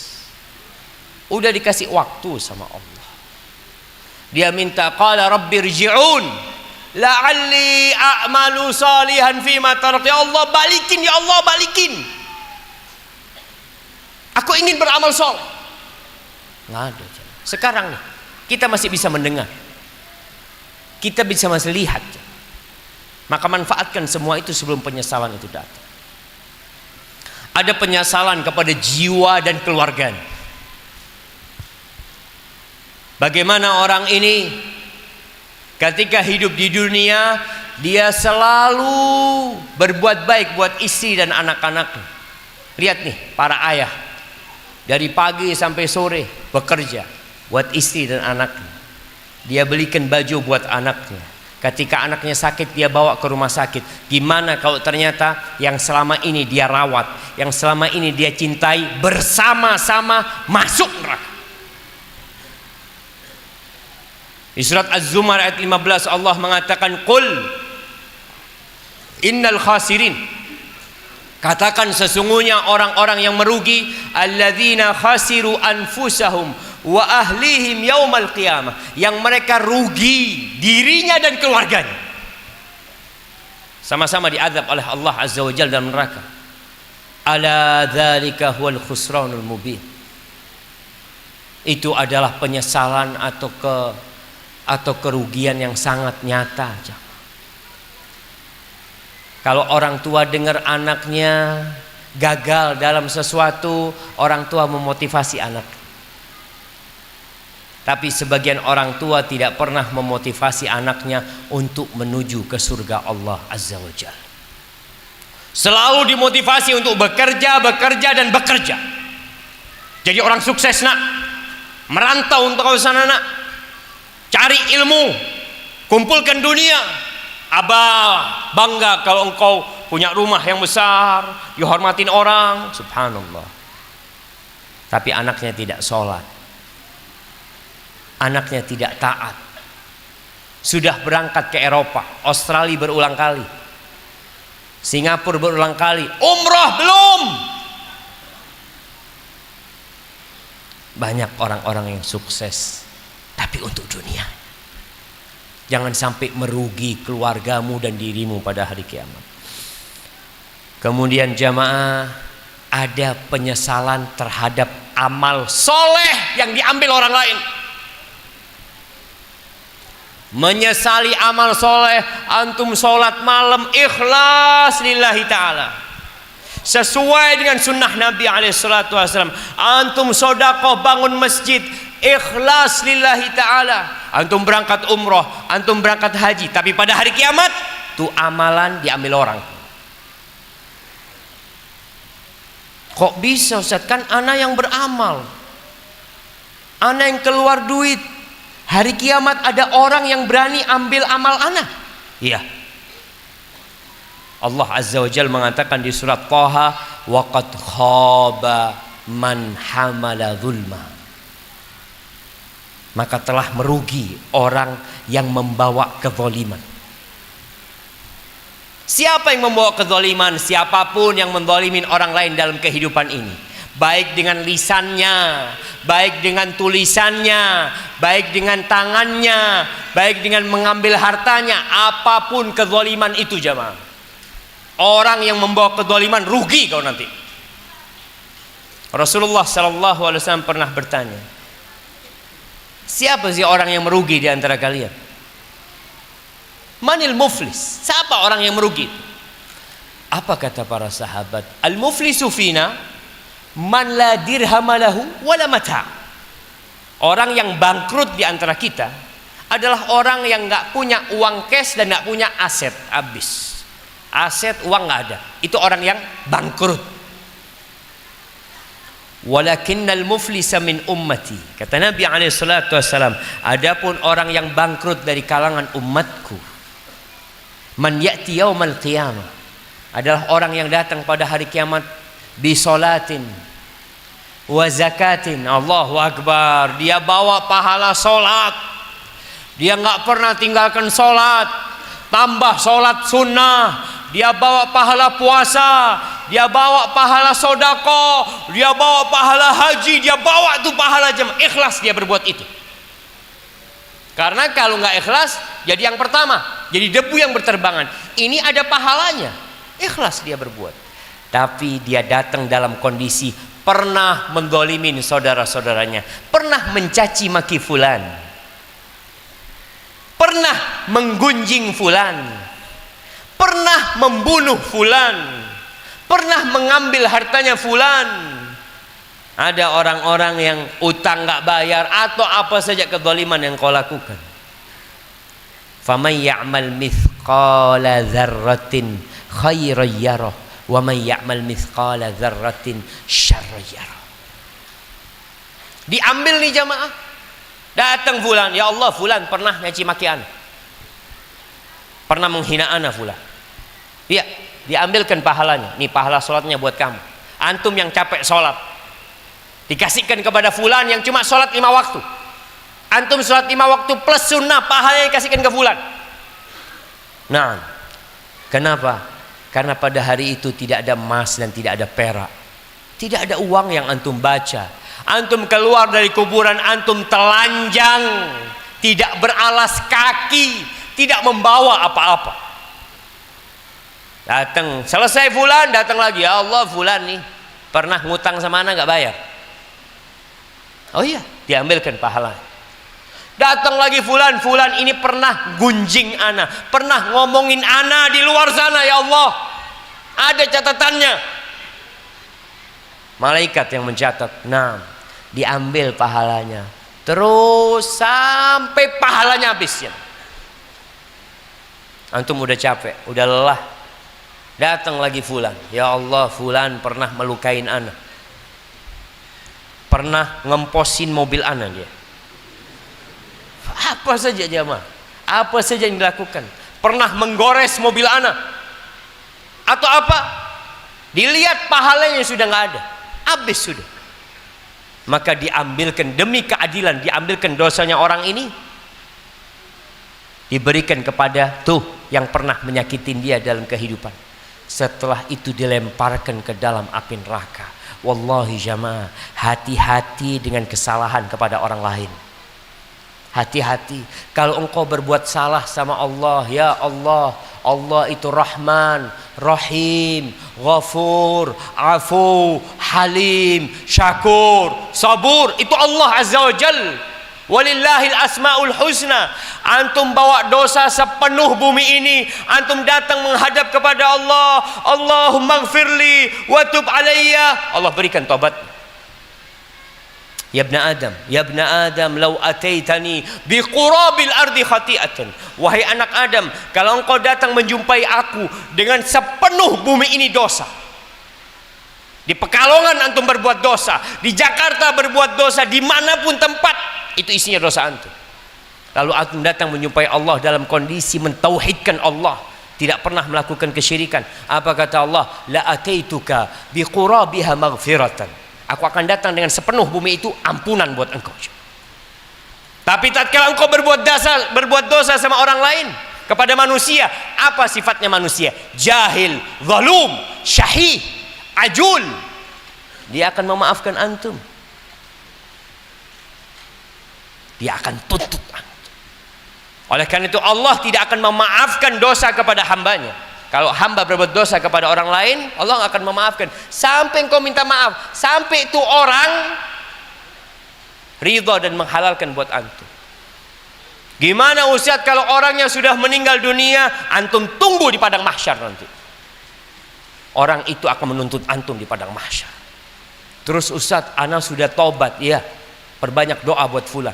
[SPEAKER 1] Udah dikasih waktu sama Allah. Dia minta, qala rabbi rji'un la'alli a'malu salihan fima taraktu. Ya Allah balikin, ya Allah balikin. Aku ingin beramal soleh. Nggak ada. Sekarang nih, kita masih bisa mendengar. Kita bisa masih lihat. Maka manfaatkan semua itu sebelum penyesalan itu datang. Ada penyesalan kepada jiwa dan keluarganya. Bagaimana orang ini ketika hidup di dunia, dia selalu berbuat baik buat istri dan anak-anaknya. Lihat nih para ayah, dari pagi sampai sore bekerja buat istri dan anaknya. Dia belikan baju buat anaknya. Ketika anaknya sakit, dia bawa ke rumah sakit. Gimana kalau ternyata yang selama ini dia rawat, yang selama ini dia cintai, bersama-sama masuk neraka. Di surat Az-Zumar ayat 15 Allah mengatakan, "Qul innal khasirin." Katakan sesungguhnya orang-orang yang merugi, alladzina khasiru anfusahum wa ahlihim yaumal qiyamah, yang mereka rugi dirinya dan keluarganya, sama-sama diazab oleh Allah Azza wa Jalla dalam neraka. Ala dzalika huwal khusranul mubin. Itu adalah penyesalan atau kerugian yang sangat nyata. Kalau orang tua dengar anaknya gagal dalam sesuatu, orang tua memotivasi anak. Tapi sebagian orang tua tidak pernah memotivasi anaknya untuk menuju ke surga Allah Azza wa Jalla. Selalu dimotivasi untuk bekerja, dan bekerja. Jadi orang sukses nak, merantau untuk ke sana nak, cari ilmu, kumpulkan dunia. Abah bangga kalau engkau punya rumah yang besar, dihormatin orang, subhanallah. Tapi anaknya tidak sholat, anaknya tidak taat. Sudah berangkat ke Eropa, Australia berulang kali, Singapura berulang kali, umroh belum. Banyak orang-orang yang sukses, tapi untuk dunia. Jangan sampai merugi keluargamu dan dirimu pada hari kiamat. Kemudian jamaah, ada penyesalan terhadap amal soleh yang diambil orang lain. Menyesali amal soleh, antum sholat malam ikhlas lillahi ta'ala, sesuai dengan sunnah Nabi SAW. Antum sodakoh bangun masjid ikhlas lillahi ta'ala. Antum berangkat umroh, antum berangkat haji, tapi pada hari kiamat tuh amalan diambil orang. Kok bisa Ustaz? Kan ana yang beramal, ana yang keluar duit. Hari kiamat ada orang yang berani ambil amal ana. Iya. Allah Azza wa Jalla mengatakan di surat Thaha, wa qad khaba man hamala zulma. Maka telah merugi orang yang membawa kezaliman. Siapa yang membawa kezaliman? Siapapun yang menzalimin orang lain dalam kehidupan ini, baik dengan lisannya, baik dengan tulisannya, baik dengan tangannya, baik dengan mengambil hartanya, apapun kezaliman itu jamaah. Orang yang membawa kezaliman rugi kau nanti. Rasulullah SAW pernah bertanya, siapa sih orang yang merugi di antara kalian? Manil muflis? Siapa orang yang merugi? Apa kata para sahabat? Al-muflisu fina man la dirhama lahu wala mata'. Orang yang bangkrut di antara kita adalah orang yang nggak punya uang cash dan nggak punya aset, habis. Aset, uang nggak ada. Itu orang yang bangkrut. Walakinnal muflisa min ummati, kata Nabi SAW, adapun orang yang bangkrut dari kalangan umatku, man ya'ti yaumal qiyamah, adalah orang yang datang pada hari kiamat bi salatin wa zakatin. Allahu Akbar. Dia bawa pahala solat, dia nggak pernah tinggalkan solat, tambah solat sunnah. Dia bawa pahala puasa, dia bawa pahala sodako, dia bawa pahala haji, dia bawa tuh pahala jemaah. Ikhlas dia berbuat itu. Karena kalau nggak ikhlas, jadi yang pertama, jadi debu yang berterbangan. Ini ada pahalanya, ikhlas dia berbuat. Tapi dia datang dalam kondisi pernah menggolimin saudara-saudaranya, pernah mencaci maki fulan, pernah menggunjing fulan, pernah membunuh fulan, pernah mengambil hartanya fulan. Ada orang-orang yang utang nggak bayar atau apa saja kezaliman yang kau lakukan. Faman ya'mal mithqala dzarratin khairan yarah wa man ya'mal mithqala dzarratin syarran yarah. Diambil nih jamaah. Datang fulan, ya Allah fulan pernah nyaci maki ana, pernah menghina ana fulan. Iya, diambilkan pahalanya. Nih pahala sholatnya buat kamu. Antum yang capek sholat, dikasihkan kepada fulan yang cuma sholat 5 waktu. Antum sholat 5 waktu plus sunnah, pahalanya dikasihkan ke fulan. Nah, kenapa? Karena pada hari itu tidak ada emas dan tidak ada perak, tidak ada uang yang antum baca. Antum keluar dari kuburan, antum telanjang, tidak beralas kaki, tidak membawa apa-apa. Datang, selesai fulan, datang lagi, ya Allah fulan nih pernah ngutang sama ana nggak bayar. Oh iya, diambilkan pahala. Datang lagi fulan, fulan ini pernah gunjing ana, pernah ngomongin ana di luar sana, ya Allah ada catatannya. Malaikat yang mencatat. Nah, diambil pahalanya, terus sampai pahalanya habis ya. Antum udah capek, udah lelah. Datang lagi fulan, ya Allah fulan pernah melukain ana, pernah ngemposin mobil ana dia. Apa saja jamaah, apa saja yang dilakukan, pernah menggores mobil ana atau apa, dilihat pahalanya sudah nggak ada, habis sudah. Maka diambilkan demi keadilan, diambilkan dosanya orang ini, diberikan kepada tuh yang pernah menyakitin dia dalam kehidupan. Setelah itu dilemparkan ke dalam api neraka. Wallahi jamaah, hati-hati dengan kesalahan kepada orang lain. Hati-hati kalau engkau berbuat salah sama Allah. Ya Allah, Allah itu Rahman, Rahim, Ghafur, Afu, Halim, Syakur, Sabur. Itu Allah Azza wa Jal. Walillahil asmaul husna. Antum bawa dosa sepenuh bumi ini, antum datang menghadap kepada Allah, Allahumma gfirli wa tub alayya, Allah berikan taubat. Ya ibna Adam law ataitani bi qurabil ardi khati'atan. Wahai anak Adam, kalau engkau datang menjumpai aku dengan sepenuh bumi ini dosa. Di Pekalongan antum berbuat dosa, di Jakarta berbuat dosa, dimanapun tempat itu isinya dosa antum. Lalu antum datang menjumpai Allah dalam kondisi mentauhidkan Allah, tidak pernah melakukan kesyirikan. Apa kata Allah? La ataituka bi qurabiha maghfiratan. Aku akan datang dengan sepenuh bumi itu ampunan buat engkau. Tapi tatkala engkau berbuat dosa sama orang lain, kepada manusia, apa sifatnya manusia? Jahil, zalum, syahih, ajul. dia akan memaafkan antum. Dia akan tuntut antum. Oleh karena itu Allah tidak akan memaafkan dosa kepada hambanya. Kalau hamba berbuat dosa kepada orang lain, Allah akan memaafkan. Sampai engkau minta maaf, sampai itu orang ridha dan menghalalkan buat antum. Gimana Ustaz kalau orangnya sudah meninggal dunia, antum tunggu di padang mahsyar nanti. Orang itu akan menuntut antum di padang mahsyar. Terus Ustaz, ana sudah tobat, ya. Perbanyak doa buat fulan.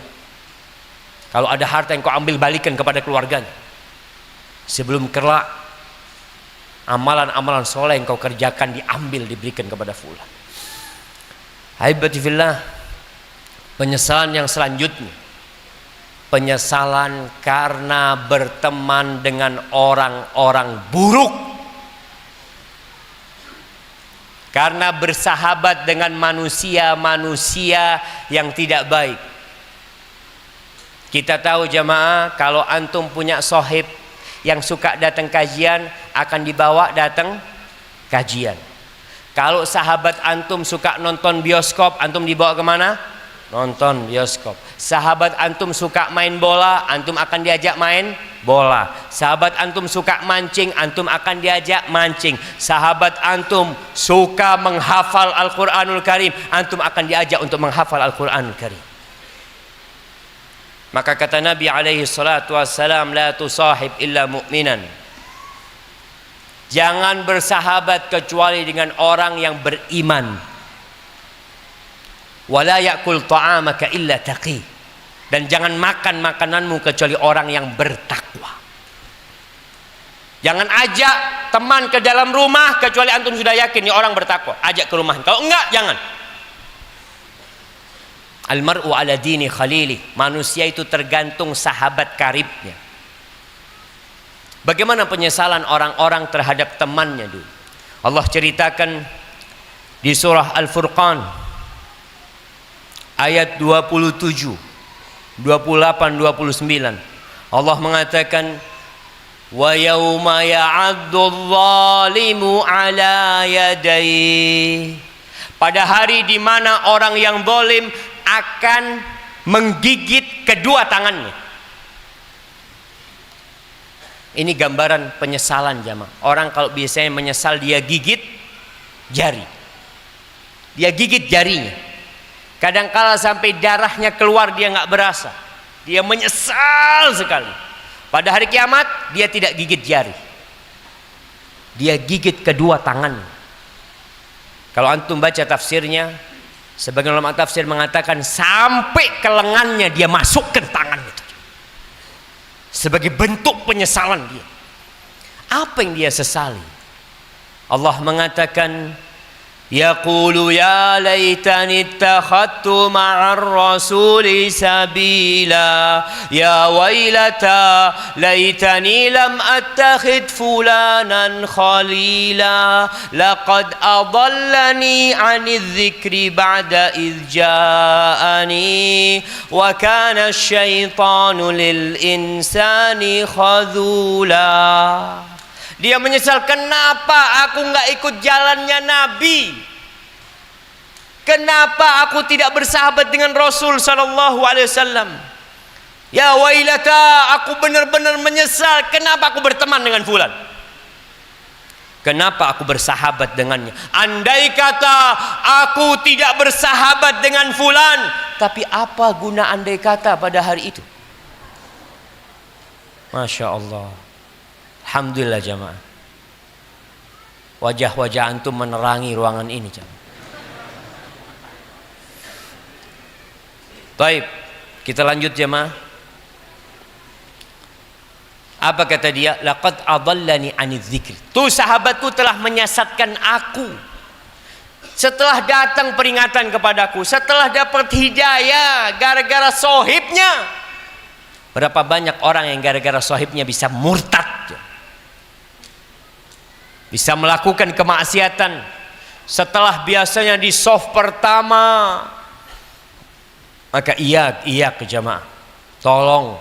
[SPEAKER 1] Kalau ada harta yang kau ambil, balikan kepada keluarganya. Sebelum kelak amalan-amalan soleh yang kau kerjakan diambil, diberikan kepada fulan. Haibati fillah, penyesalan yang selanjutnya, penyesalan karena berteman dengan orang-orang buruk, karena bersahabat dengan manusia-manusia yang tidak baik. Kita tahu jamaah, kalau antum punya sohib yang suka datang kajian, akan dibawa datang kajian. Kalau sahabat antum suka nonton bioskop, antum dibawa kemana? Nonton bioskop. Sahabat antum suka main bola, antum akan diajak main bola. Sahabat antum suka mancing, antum akan diajak mancing. Sahabat antum suka menghafal Al-Quranul Karim, antum akan diajak untuk menghafal Al-Quranul Karim. Maka kata Nabi alaihi salatu wassalam, la tusahib illa mu'minan. Jangan bersahabat kecuali dengan orang yang beriman. Wala yakul ta'amaka illa taqi. Dan jangan makan makananmu kecuali orang yang bertakwa. Jangan ajak teman ke dalam rumah kecuali antum sudah yakin ini orang bertakwa. Ajak ke rumah. Kalau enggak, jangan. Almar'u ala dini khalili. Manusia itu tergantung sahabat karibnya. Bagaimana penyesalan orang-orang terhadap temannya dulu? Allah ceritakan di surah Al-Furqan ayat 27, 28, 29. Allah mengatakan, wa yauma ya'addu dhalimu ala yadayhi. Pada hari di mana orang yang zalim akan menggigit kedua tangannya. Ini gambaran penyesalan jamaah. Orang kalau biasanya menyesal, dia gigit jari. Dia gigit jarinya. Kadangkala sampai darahnya keluar dia nggak berasa. Dia menyesal sekali. Pada hari kiamat dia tidak gigit jari. Dia gigit kedua tangannya. Kalau antum baca tafsirnya, sebagian ulama tafsir mengatakan sampai ke lengannya dia masukkan tangan itu sebagai bentuk penyesalan dia. Apa yang dia sesali? Allah mengatakan, yaqulu ya laitani ittakhadtu ma'ar rasuli sabila ya wailata laitani lam attakhid fulanan khalila laqad adallani 'anidh dhikri ba'da idh ja'ani wa kana asyaitanu lil insani khadhula. Dia menyesal, kenapa aku nggak ikut jalannya Nabi? Kenapa aku tidak bersahabat dengan Rasul sallallahu alaihi wasallam? Ya wailata, aku benar-benar menyesal. Kenapa aku berteman dengan fulan? Kenapa aku bersahabat dengannya? Andai kata aku tidak bersahabat dengan fulan, tapi apa guna andai kata pada hari itu? Masya Allah. Alhamdulillah jamaah. Wajah-wajah antum menerangi ruangan ini jamaah. Baik, kita lanjut jamaah. Apa kata dia? Laqad adallani 'anidz dzikri. Tuh sahabatku telah menyesatkan aku. Setelah datang peringatan kepadaku, setelah dapat hidayah gara-gara sohibnya. Berapa banyak orang yang gara-gara sohibnya bisa murtad, bisa melakukan kemaksiatan. Setelah biasanya di soft pertama, maka iya ke jamaah, tolong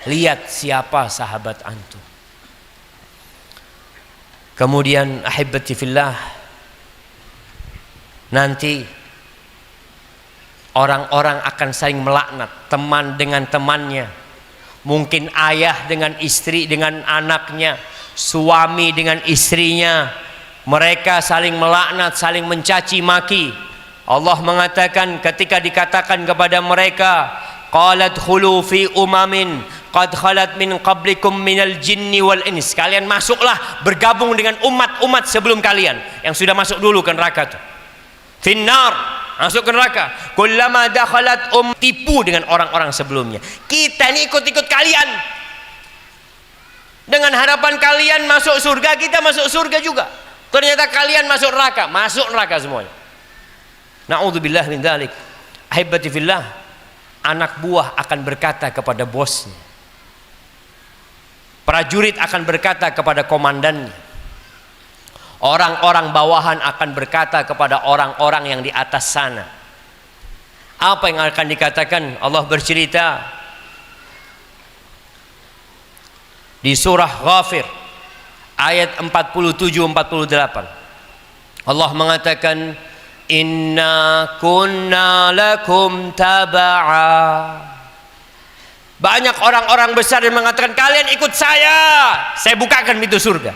[SPEAKER 1] lihat siapa sahabat antum. Kemudian ahibati fillah, Nanti orang-orang akan saling melaknat, teman dengan temannya, mungkin ayah dengan istri dengan anaknya, suami dengan istrinya. Mereka saling melaknat, saling mencaci maki. Allah mengatakan ketika dikatakan kepada mereka, qalat khulu fi umamin qad khalat min qablikum minal jinni wal ins, kalian masuklah bergabung dengan umat-umat sebelum kalian yang sudah masuk dulu ke neraka itu. Finnar, masuk ke neraka. Kullama dakhalat tipu dengan orang-orang sebelumnya. Kita ini ikut-ikut kalian. Dengan harapan kalian masuk surga, kita masuk surga juga. Ternyata kalian masuk neraka semuanya. Na'udzubillah min dzalik. Ahibati fillah, anak buah akan berkata kepada bosnya. Prajurit akan berkata kepada komandannya. Orang-orang bawahan akan berkata kepada orang-orang yang di atas sana. Apa yang akan dikatakan? Allah bercerita di surah Ghafir ayat 47-48. Allah mengatakan, inna kunna lakum taba'a. Banyak orang-orang besar yang mengatakan, kalian ikut saya bukakan pintu surga,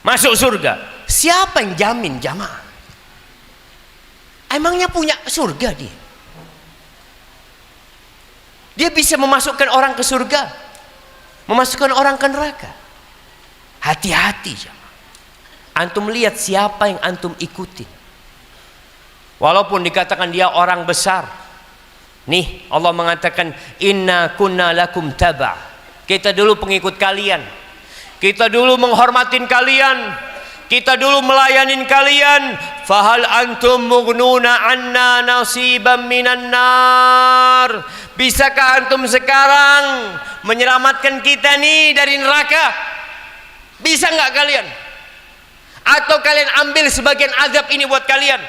[SPEAKER 1] masuk surga. Siapa yang jamin jamaah? Emangnya punya surga dia? Dia bisa memasukkan orang ke surga, memasukkan orang ke neraka. Hati-hati jamaah. Antum lihat siapa yang antum ikuti. Walaupun dikatakan dia orang besar, nih Allah mengatakan, inna kunna lakum taba'. Kita dulu pengikut kalian, kita dulu menghormatin kalian, kita dulu melayanin kalian. Fahal antum mughnuna anna nasiban minan nar. Bisakah antum sekarang menyelamatkan kita nih dari neraka? Bisa nggak kalian? Atau kalian ambil sebagian azab ini buat kalian?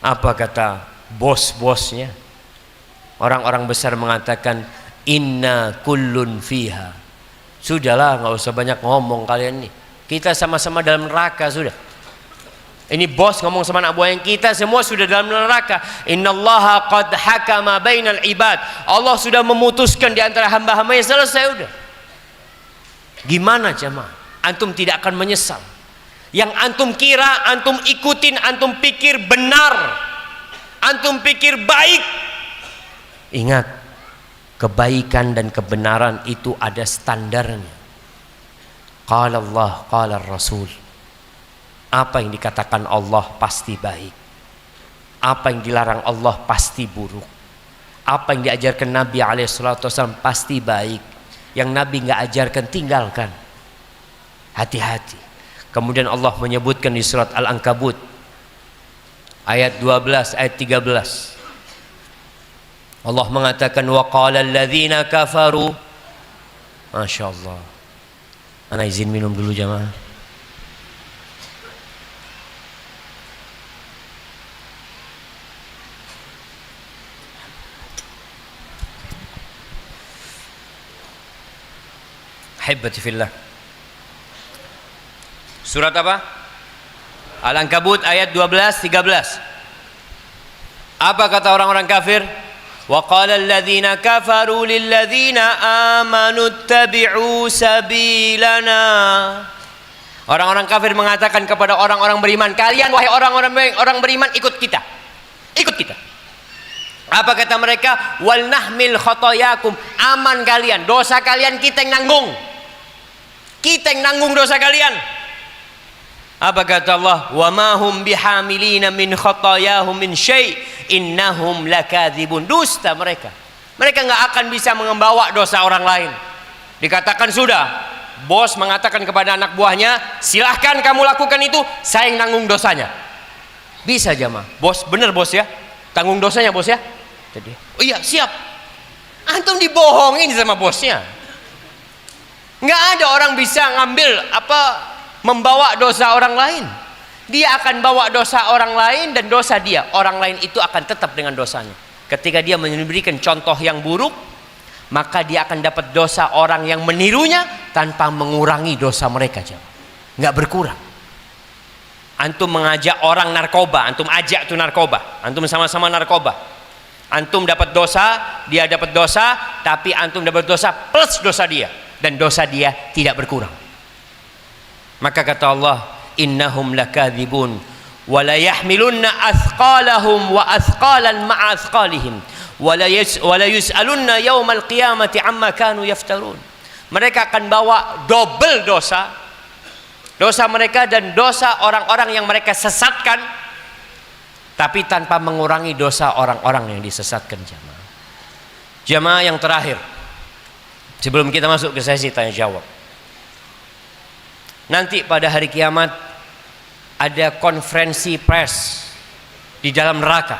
[SPEAKER 1] Apa kata bos-bosnya? Orang-orang besar mengatakan, inna kullun fiha. Sudahlah, nggak usah banyak ngomong kalian nih. Kita sama-sama dalam neraka sudah. Ini bos ngomong sama anak buahnya, kita semua sudah dalam neraka. Innallaha qad hakama bainal ibad. Allah sudah memutuskan di antara hamba-hambanya, selesai udah. Gimana jemaah? Antum tidak akan menyesal. Yang antum kira, antum ikutin, antum pikir benar, antum pikir baik. Ingat, kebaikan dan kebenaran itu ada standarnya. Qala Allah, qala Rasul. Apa yang dikatakan Allah pasti baik, apa yang dilarang Allah pasti buruk. Apa yang diajarkan Nabi SAW pasti baik, yang Nabi nggak ajarkan tinggalkan. Hati-hati. Kemudian Allah menyebutkan di surat Al-Ankabut ayat 12 ayat 13. Allah mengatakan, wa qala alladzina kafaru. Masya Allah. Ana izin minum dulu jamaah. Haibati fillah. Surat apa? Al-Ankabut ayat 12-13. Apa kata orang-orang kafir? Wa qala alladzina kafaru lilladzina amanu ittabi'u sabilana. Orang-orang kafir mengatakan kepada orang-orang beriman, kalian wahai orang-orang beriman ikut kita. Ikut kita. Apa kata mereka? Wal nahmil khotoyakum. Aman kalian, dosa kalian kita yang nanggung. Kita yang nanggung dosa kalian. Apa kata Allah? Wa ma hum bihamilina min khotoyahum min syai' innahum lakadzibun. Dusta mereka. Mereka nggak akan bisa membawa dosa orang lain. Dikatakan sudah, bos mengatakan kepada anak buahnya, silahkan kamu lakukan itu, saya yang nanggung dosanya. Bisa jamaah. Bos, bener bos ya, tanggung dosanya bos ya. Jadi, oh iya siap. Antum dibohongin sama bosnya. Nggak ada orang bisa ngambil membawa dosa orang lain. Dia akan bawa dosa orang lain dan dosa dia. Orang lain itu akan tetap dengan dosanya. Ketika dia memberikan contoh yang buruk, maka dia akan dapat dosa orang yang menirunya tanpa mengurangi dosa mereka. Nggak berkurang. Antum mengajak orang narkoba, antum ajak tuh narkoba, antum sama-sama narkoba. Antum dapat dosa, dia dapat dosa, tapi antum dapat dosa plus dosa dia, dan dosa dia tidak berkurang. Maka kata Allah, innahum lakadzibun wa la yahmilunna athqalahum wa athqalan ma'a athqalihim wa la yus'alunna yaumal qiyamati amma kanu yaftarun. Mereka akan bawa double dosa mereka dan dosa orang-orang yang mereka sesatkan, tapi tanpa mengurangi dosa orang-orang yang disesatkan. Jamaah yang terakhir, sebelum kita masuk ke sesi tanya jawab, nanti pada hari kiamat ada konferensi pers di dalam neraka.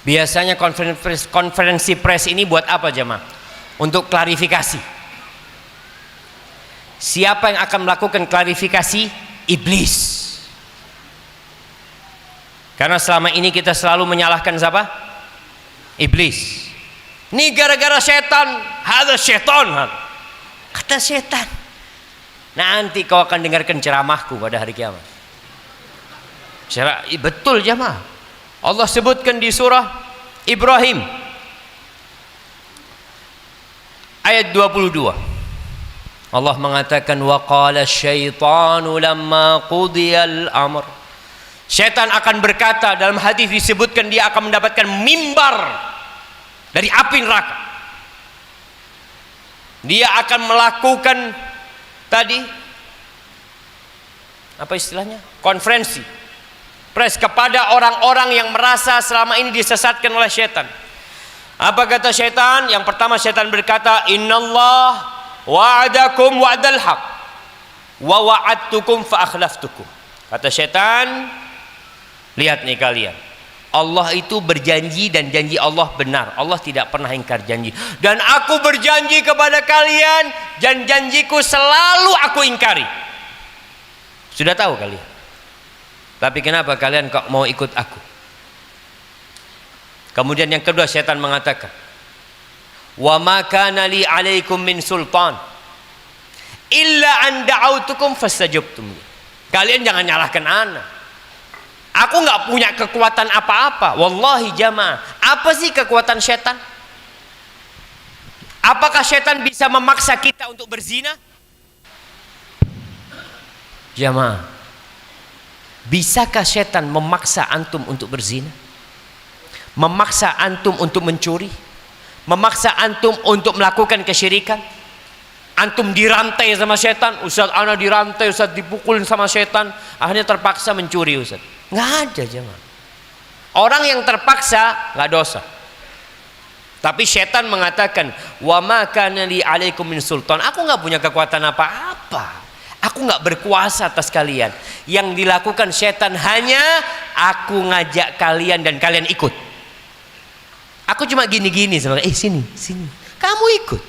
[SPEAKER 1] Biasanya konferensi pers ini buat apa jamaah? Untuk klarifikasi. Siapa yang akan melakukan klarifikasi? Iblis. Karena selama ini kita selalu menyalahkan siapa? Iblis. Ini gara-gara setan. Hada syaitan. Kata setan. Nanti kau akan dengarkan ceramahku pada hari kiamat. Betul jamaah. Allah sebutkan di surah Ibrahim ayat 22. Allah mengatakan wa qala syaitanu lamma qudiyal amr. Syaitan akan berkata, dalam hadis disebutkan dia akan mendapatkan mimbar dari api neraka. Dia akan melakukan tadi apa istilahnya? Konferensi pers kepada orang-orang yang merasa selama ini disesatkan oleh syaitan. Apa kata syaitan? Yang pertama syaitan berkata, innallah wa'adakum wa'dal haq wa wa'adtukum fa akhlaftukum. Kata syaitan, lihat nih kalian, Allah itu berjanji dan janji Allah benar. Allah tidak pernah ingkar janji. Dan aku berjanji kepada kalian dan janjiku selalu aku ingkari. Sudah tahu kalian. Tapi kenapa kalian kok mau ikut aku? Kemudian yang kedua syaitan mengatakan, wa ma kana li 'alaikum min sultan illa an da'autukum fastajabtum. Kalian jangan nyalahkan ana. Aku nggak punya kekuatan apa-apa. Wallahi jamaah, apa sih kekuatan setan? Apakah setan bisa memaksa kita untuk berzina? Jamaah, bisakah setan memaksa antum untuk berzina? Memaksa antum untuk mencuri? Memaksa antum untuk melakukan kesyirikan? Antum dirantai sama setan, Ustaz ana dirantai, Ustaz dipukulin sama setan, akhirnya terpaksa mencuri Ustaz. Nggak ada jemaah. Orang yang terpaksa nggak dosa. Tapi setan mengatakan, wa ma kana li 'alaikum min sultan. Aku nggak punya kekuatan apa-apa. Aku nggak berkuasa atas kalian. Yang dilakukan setan hanya aku ngajak kalian dan kalian ikut. Aku cuma gini-gini sama sini. Kamu ikut.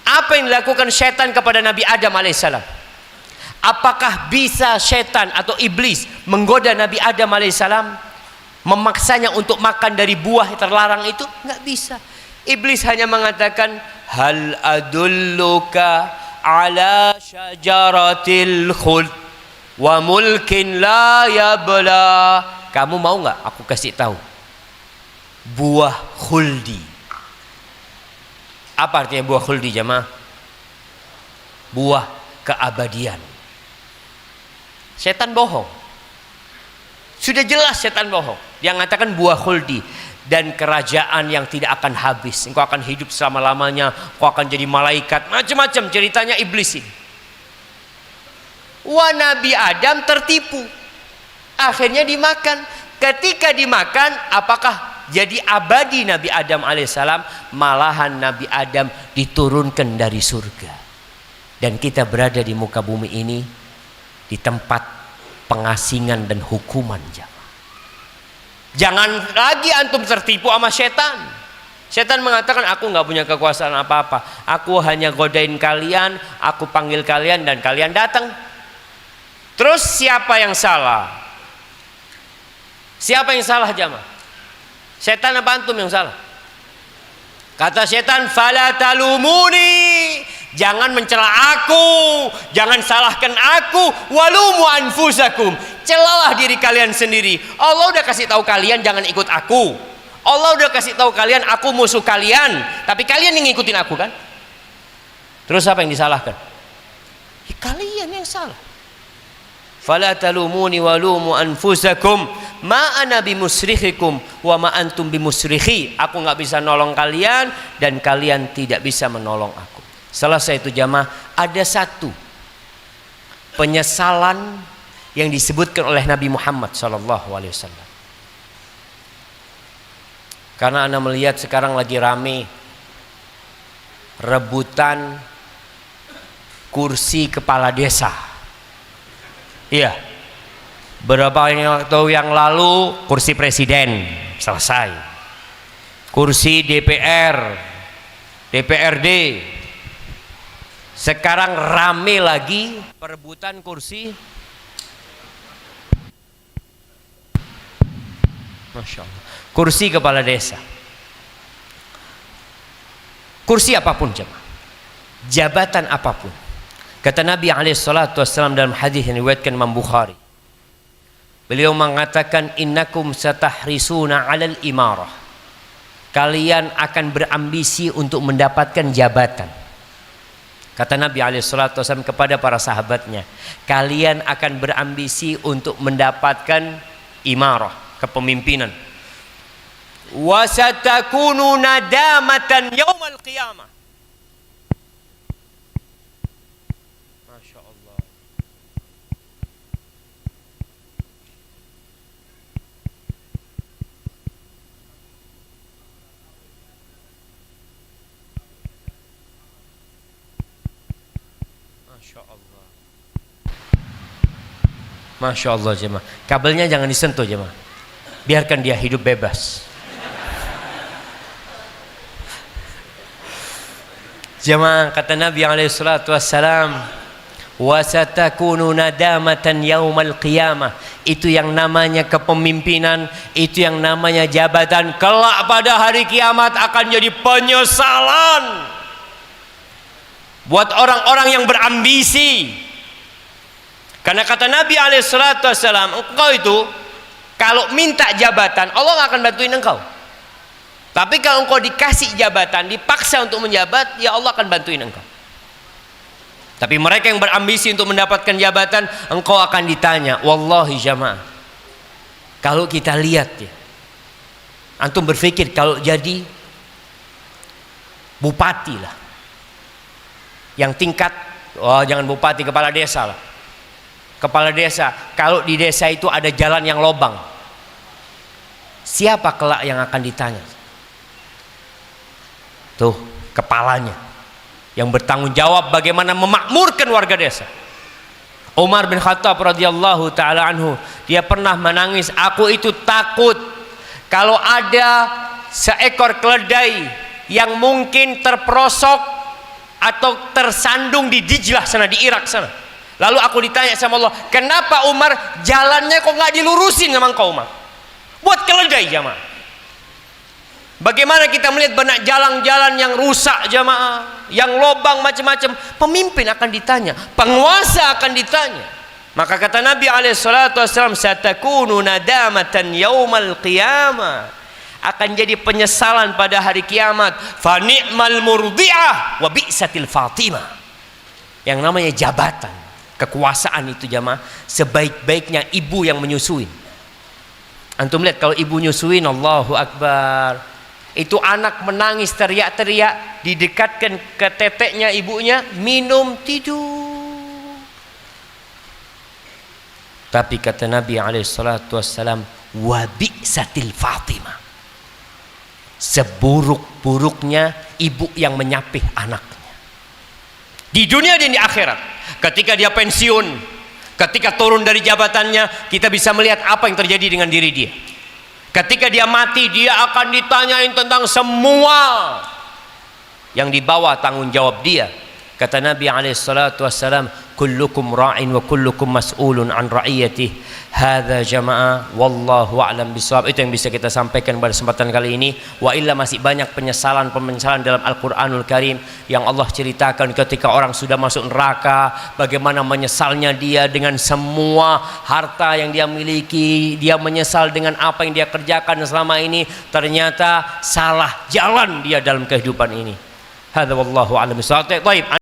[SPEAKER 1] Apa yang dilakukan setan kepada Nabi Adam alaihissalam? Apakah bisa setan atau iblis menggoda Nabi Adam alaihissalam, memaksanya untuk makan dari buah yang terlarang itu? Nggak bisa. Iblis hanya mengatakan, hal adulluka ala syajaratil khuld wa mulkin la yabla. Kamu mau nggak aku kasih tahu buah khuldi? Apa artinya buah khuldi jemaah? Buah keabadian. Setan bohong. Sudah jelas setan bohong. Dia mengatakan buah khuldi dan kerajaan yang tidak akan habis. Engkau akan hidup selama-lamanya, engkau akan jadi malaikat, macam-macam ceritanya iblis ini. Wah, Nabi Adam tertipu. Akhirnya dimakan. Ketika dimakan, apakah jadi abadi Nabi Adam alaihissalam? Malahan Nabi Adam diturunkan dari surga, dan kita berada di muka bumi ini di tempat pengasingan dan hukuman. Jangan lagi antum tertipu sama setan. Setan mengatakan, aku nggak punya kekuasaan apa-apa, aku hanya godain kalian, aku panggil kalian dan kalian datang. Terus siapa yang salah? Siapa yang salah jamaah? Setan apa antum yang salah? Kata setan, fala talumuni Jangan mencela aku, jangan salahkan aku. Walumu anfusakum, celalah diri kalian sendiri. Allah udah kasih tahu kalian jangan ikut aku. Allah udah kasih tahu kalian aku musuh kalian, tapi kalian yang ngikutin aku kan? Terus apa yang disalahkan? Ya, kalian yang salah. Fala talumuni walumu anfusakum ma ana bimusrikhikum wa ma antum bimusrikhi. Aku nggak bisa nolong kalian dan kalian tidak bisa menolong aku. Selesai itu jamaah, ada satu penyesalan yang disebutkan oleh Nabi Muhammad SAW. Karena Anda melihat sekarang lagi rame rebutan kursi kepala desa. Iya, beberapa waktu yang lalu kursi presiden selesai, kursi DPR, DPRD. Sekarang rame lagi perebutan kursi, Masya Allah, kursi kepala desa. Kursi apapun jemaah, jabatan apapun. Kata Nabi SAW dalam hadis yang diriwayatkan Imam Bukhari, beliau mengatakan innakum satahrisuna 'alal imarah. Kalian akan berambisi untuk mendapatkan jabatan. Kata Nabi SAW kepada para sahabatnya, kalian akan berambisi untuk mendapatkan imarah, kepemimpinan. Wa satakunu nadamatan yaumal qiyamah. Masya Allah. Masya Allah. Masya Allah jemaah. Kabelnya jangan disentuh jemaah. Biarkan dia hidup bebas. Jemaah, kata Nabi SAW, wasatakunu nadamatan yaumal qiyamah. Itu yang namanya kepemimpinan, itu yang namanya jabatan. Kelak pada hari kiamat akan jadi penyesalan buat orang-orang yang berambisi. Karena kata Nabi SAW, engkau itu kalau minta jabatan, Allah gak akan bantuin engkau. Tapi kalau engkau dikasih jabatan, dipaksa untuk menjabat, ya Allah akan bantuin engkau. Tapi mereka yang berambisi untuk mendapatkan jabatan, engkau akan ditanya. Wallahi jamaah, kalau kita lihat ya, antum berpikir kalau jadi bupati lah, yang tingkat, oh jangan bupati, kepala desa lah. Kepala desa, kalau di desa itu ada jalan yang lobang, siapa kelak yang akan ditanya? Tuh, kepalanya yang bertanggung jawab bagaimana memakmurkan warga desa. Umar bin Khattab radhiyallahu taala anhu, dia pernah menangis, aku itu takut kalau ada seekor keledai yang mungkin terperosok atau tersandung di Dijlah sana, di Irak sana. Lalu aku ditanya sama Allah, kenapa Umar jalannya kok nggak dilurusin sama engkau Umar? Buat keledai jamaah. Bagaimana kita melihat banyak jalan-jalan yang rusak jamaah, yang lobang macam-macam. Pemimpin akan ditanya, penguasa akan ditanya. Maka kata Nabi SAW, satakunu nadamatan yaumal qiyamah, akan jadi penyesalan pada hari kiamat. Fa ni'mal murdi'ah wa bi'satil fatimah. Yang namanya jabatan, kekuasaan itu jamaah, sebaik-baiknya ibu yang menyusuin. Antum lihat kalau ibu nyusuin, Allahu Akbar, itu anak menangis teriak-teriak, didekatkan ke teteknya ibunya, minum, tidur. Tapi kata Nabi SAW, wa bi'satil fatimah, seburuk-buruknya ibu yang menyapih anaknya di dunia dan di akhirat. Ketika dia pensiun, ketika turun dari jabatannya, kita bisa melihat apa yang terjadi dengan diri dia. Ketika dia mati, dia akan ditanyain tentang semua yang dibawa tanggung jawab dia. Kata Nabi SAW, kullukum ra'in wa kullukum mas'ulun an ra'iyatih. Hadza jamaah wallahu a'lam bishawab. Itu yang bisa kita sampaikan pada kesempatan kali ini. Wa illa masih banyak penyesalan dalam Al-Qur'anul Karim yang Allah ceritakan ketika orang sudah masuk neraka, bagaimana menyesalnya dia dengan semua harta yang dia miliki, dia menyesal dengan apa yang dia kerjakan selama ini, ternyata salah jalan dia dalam kehidupan ini. Hadza wallahu a'lam bishawab. Baik.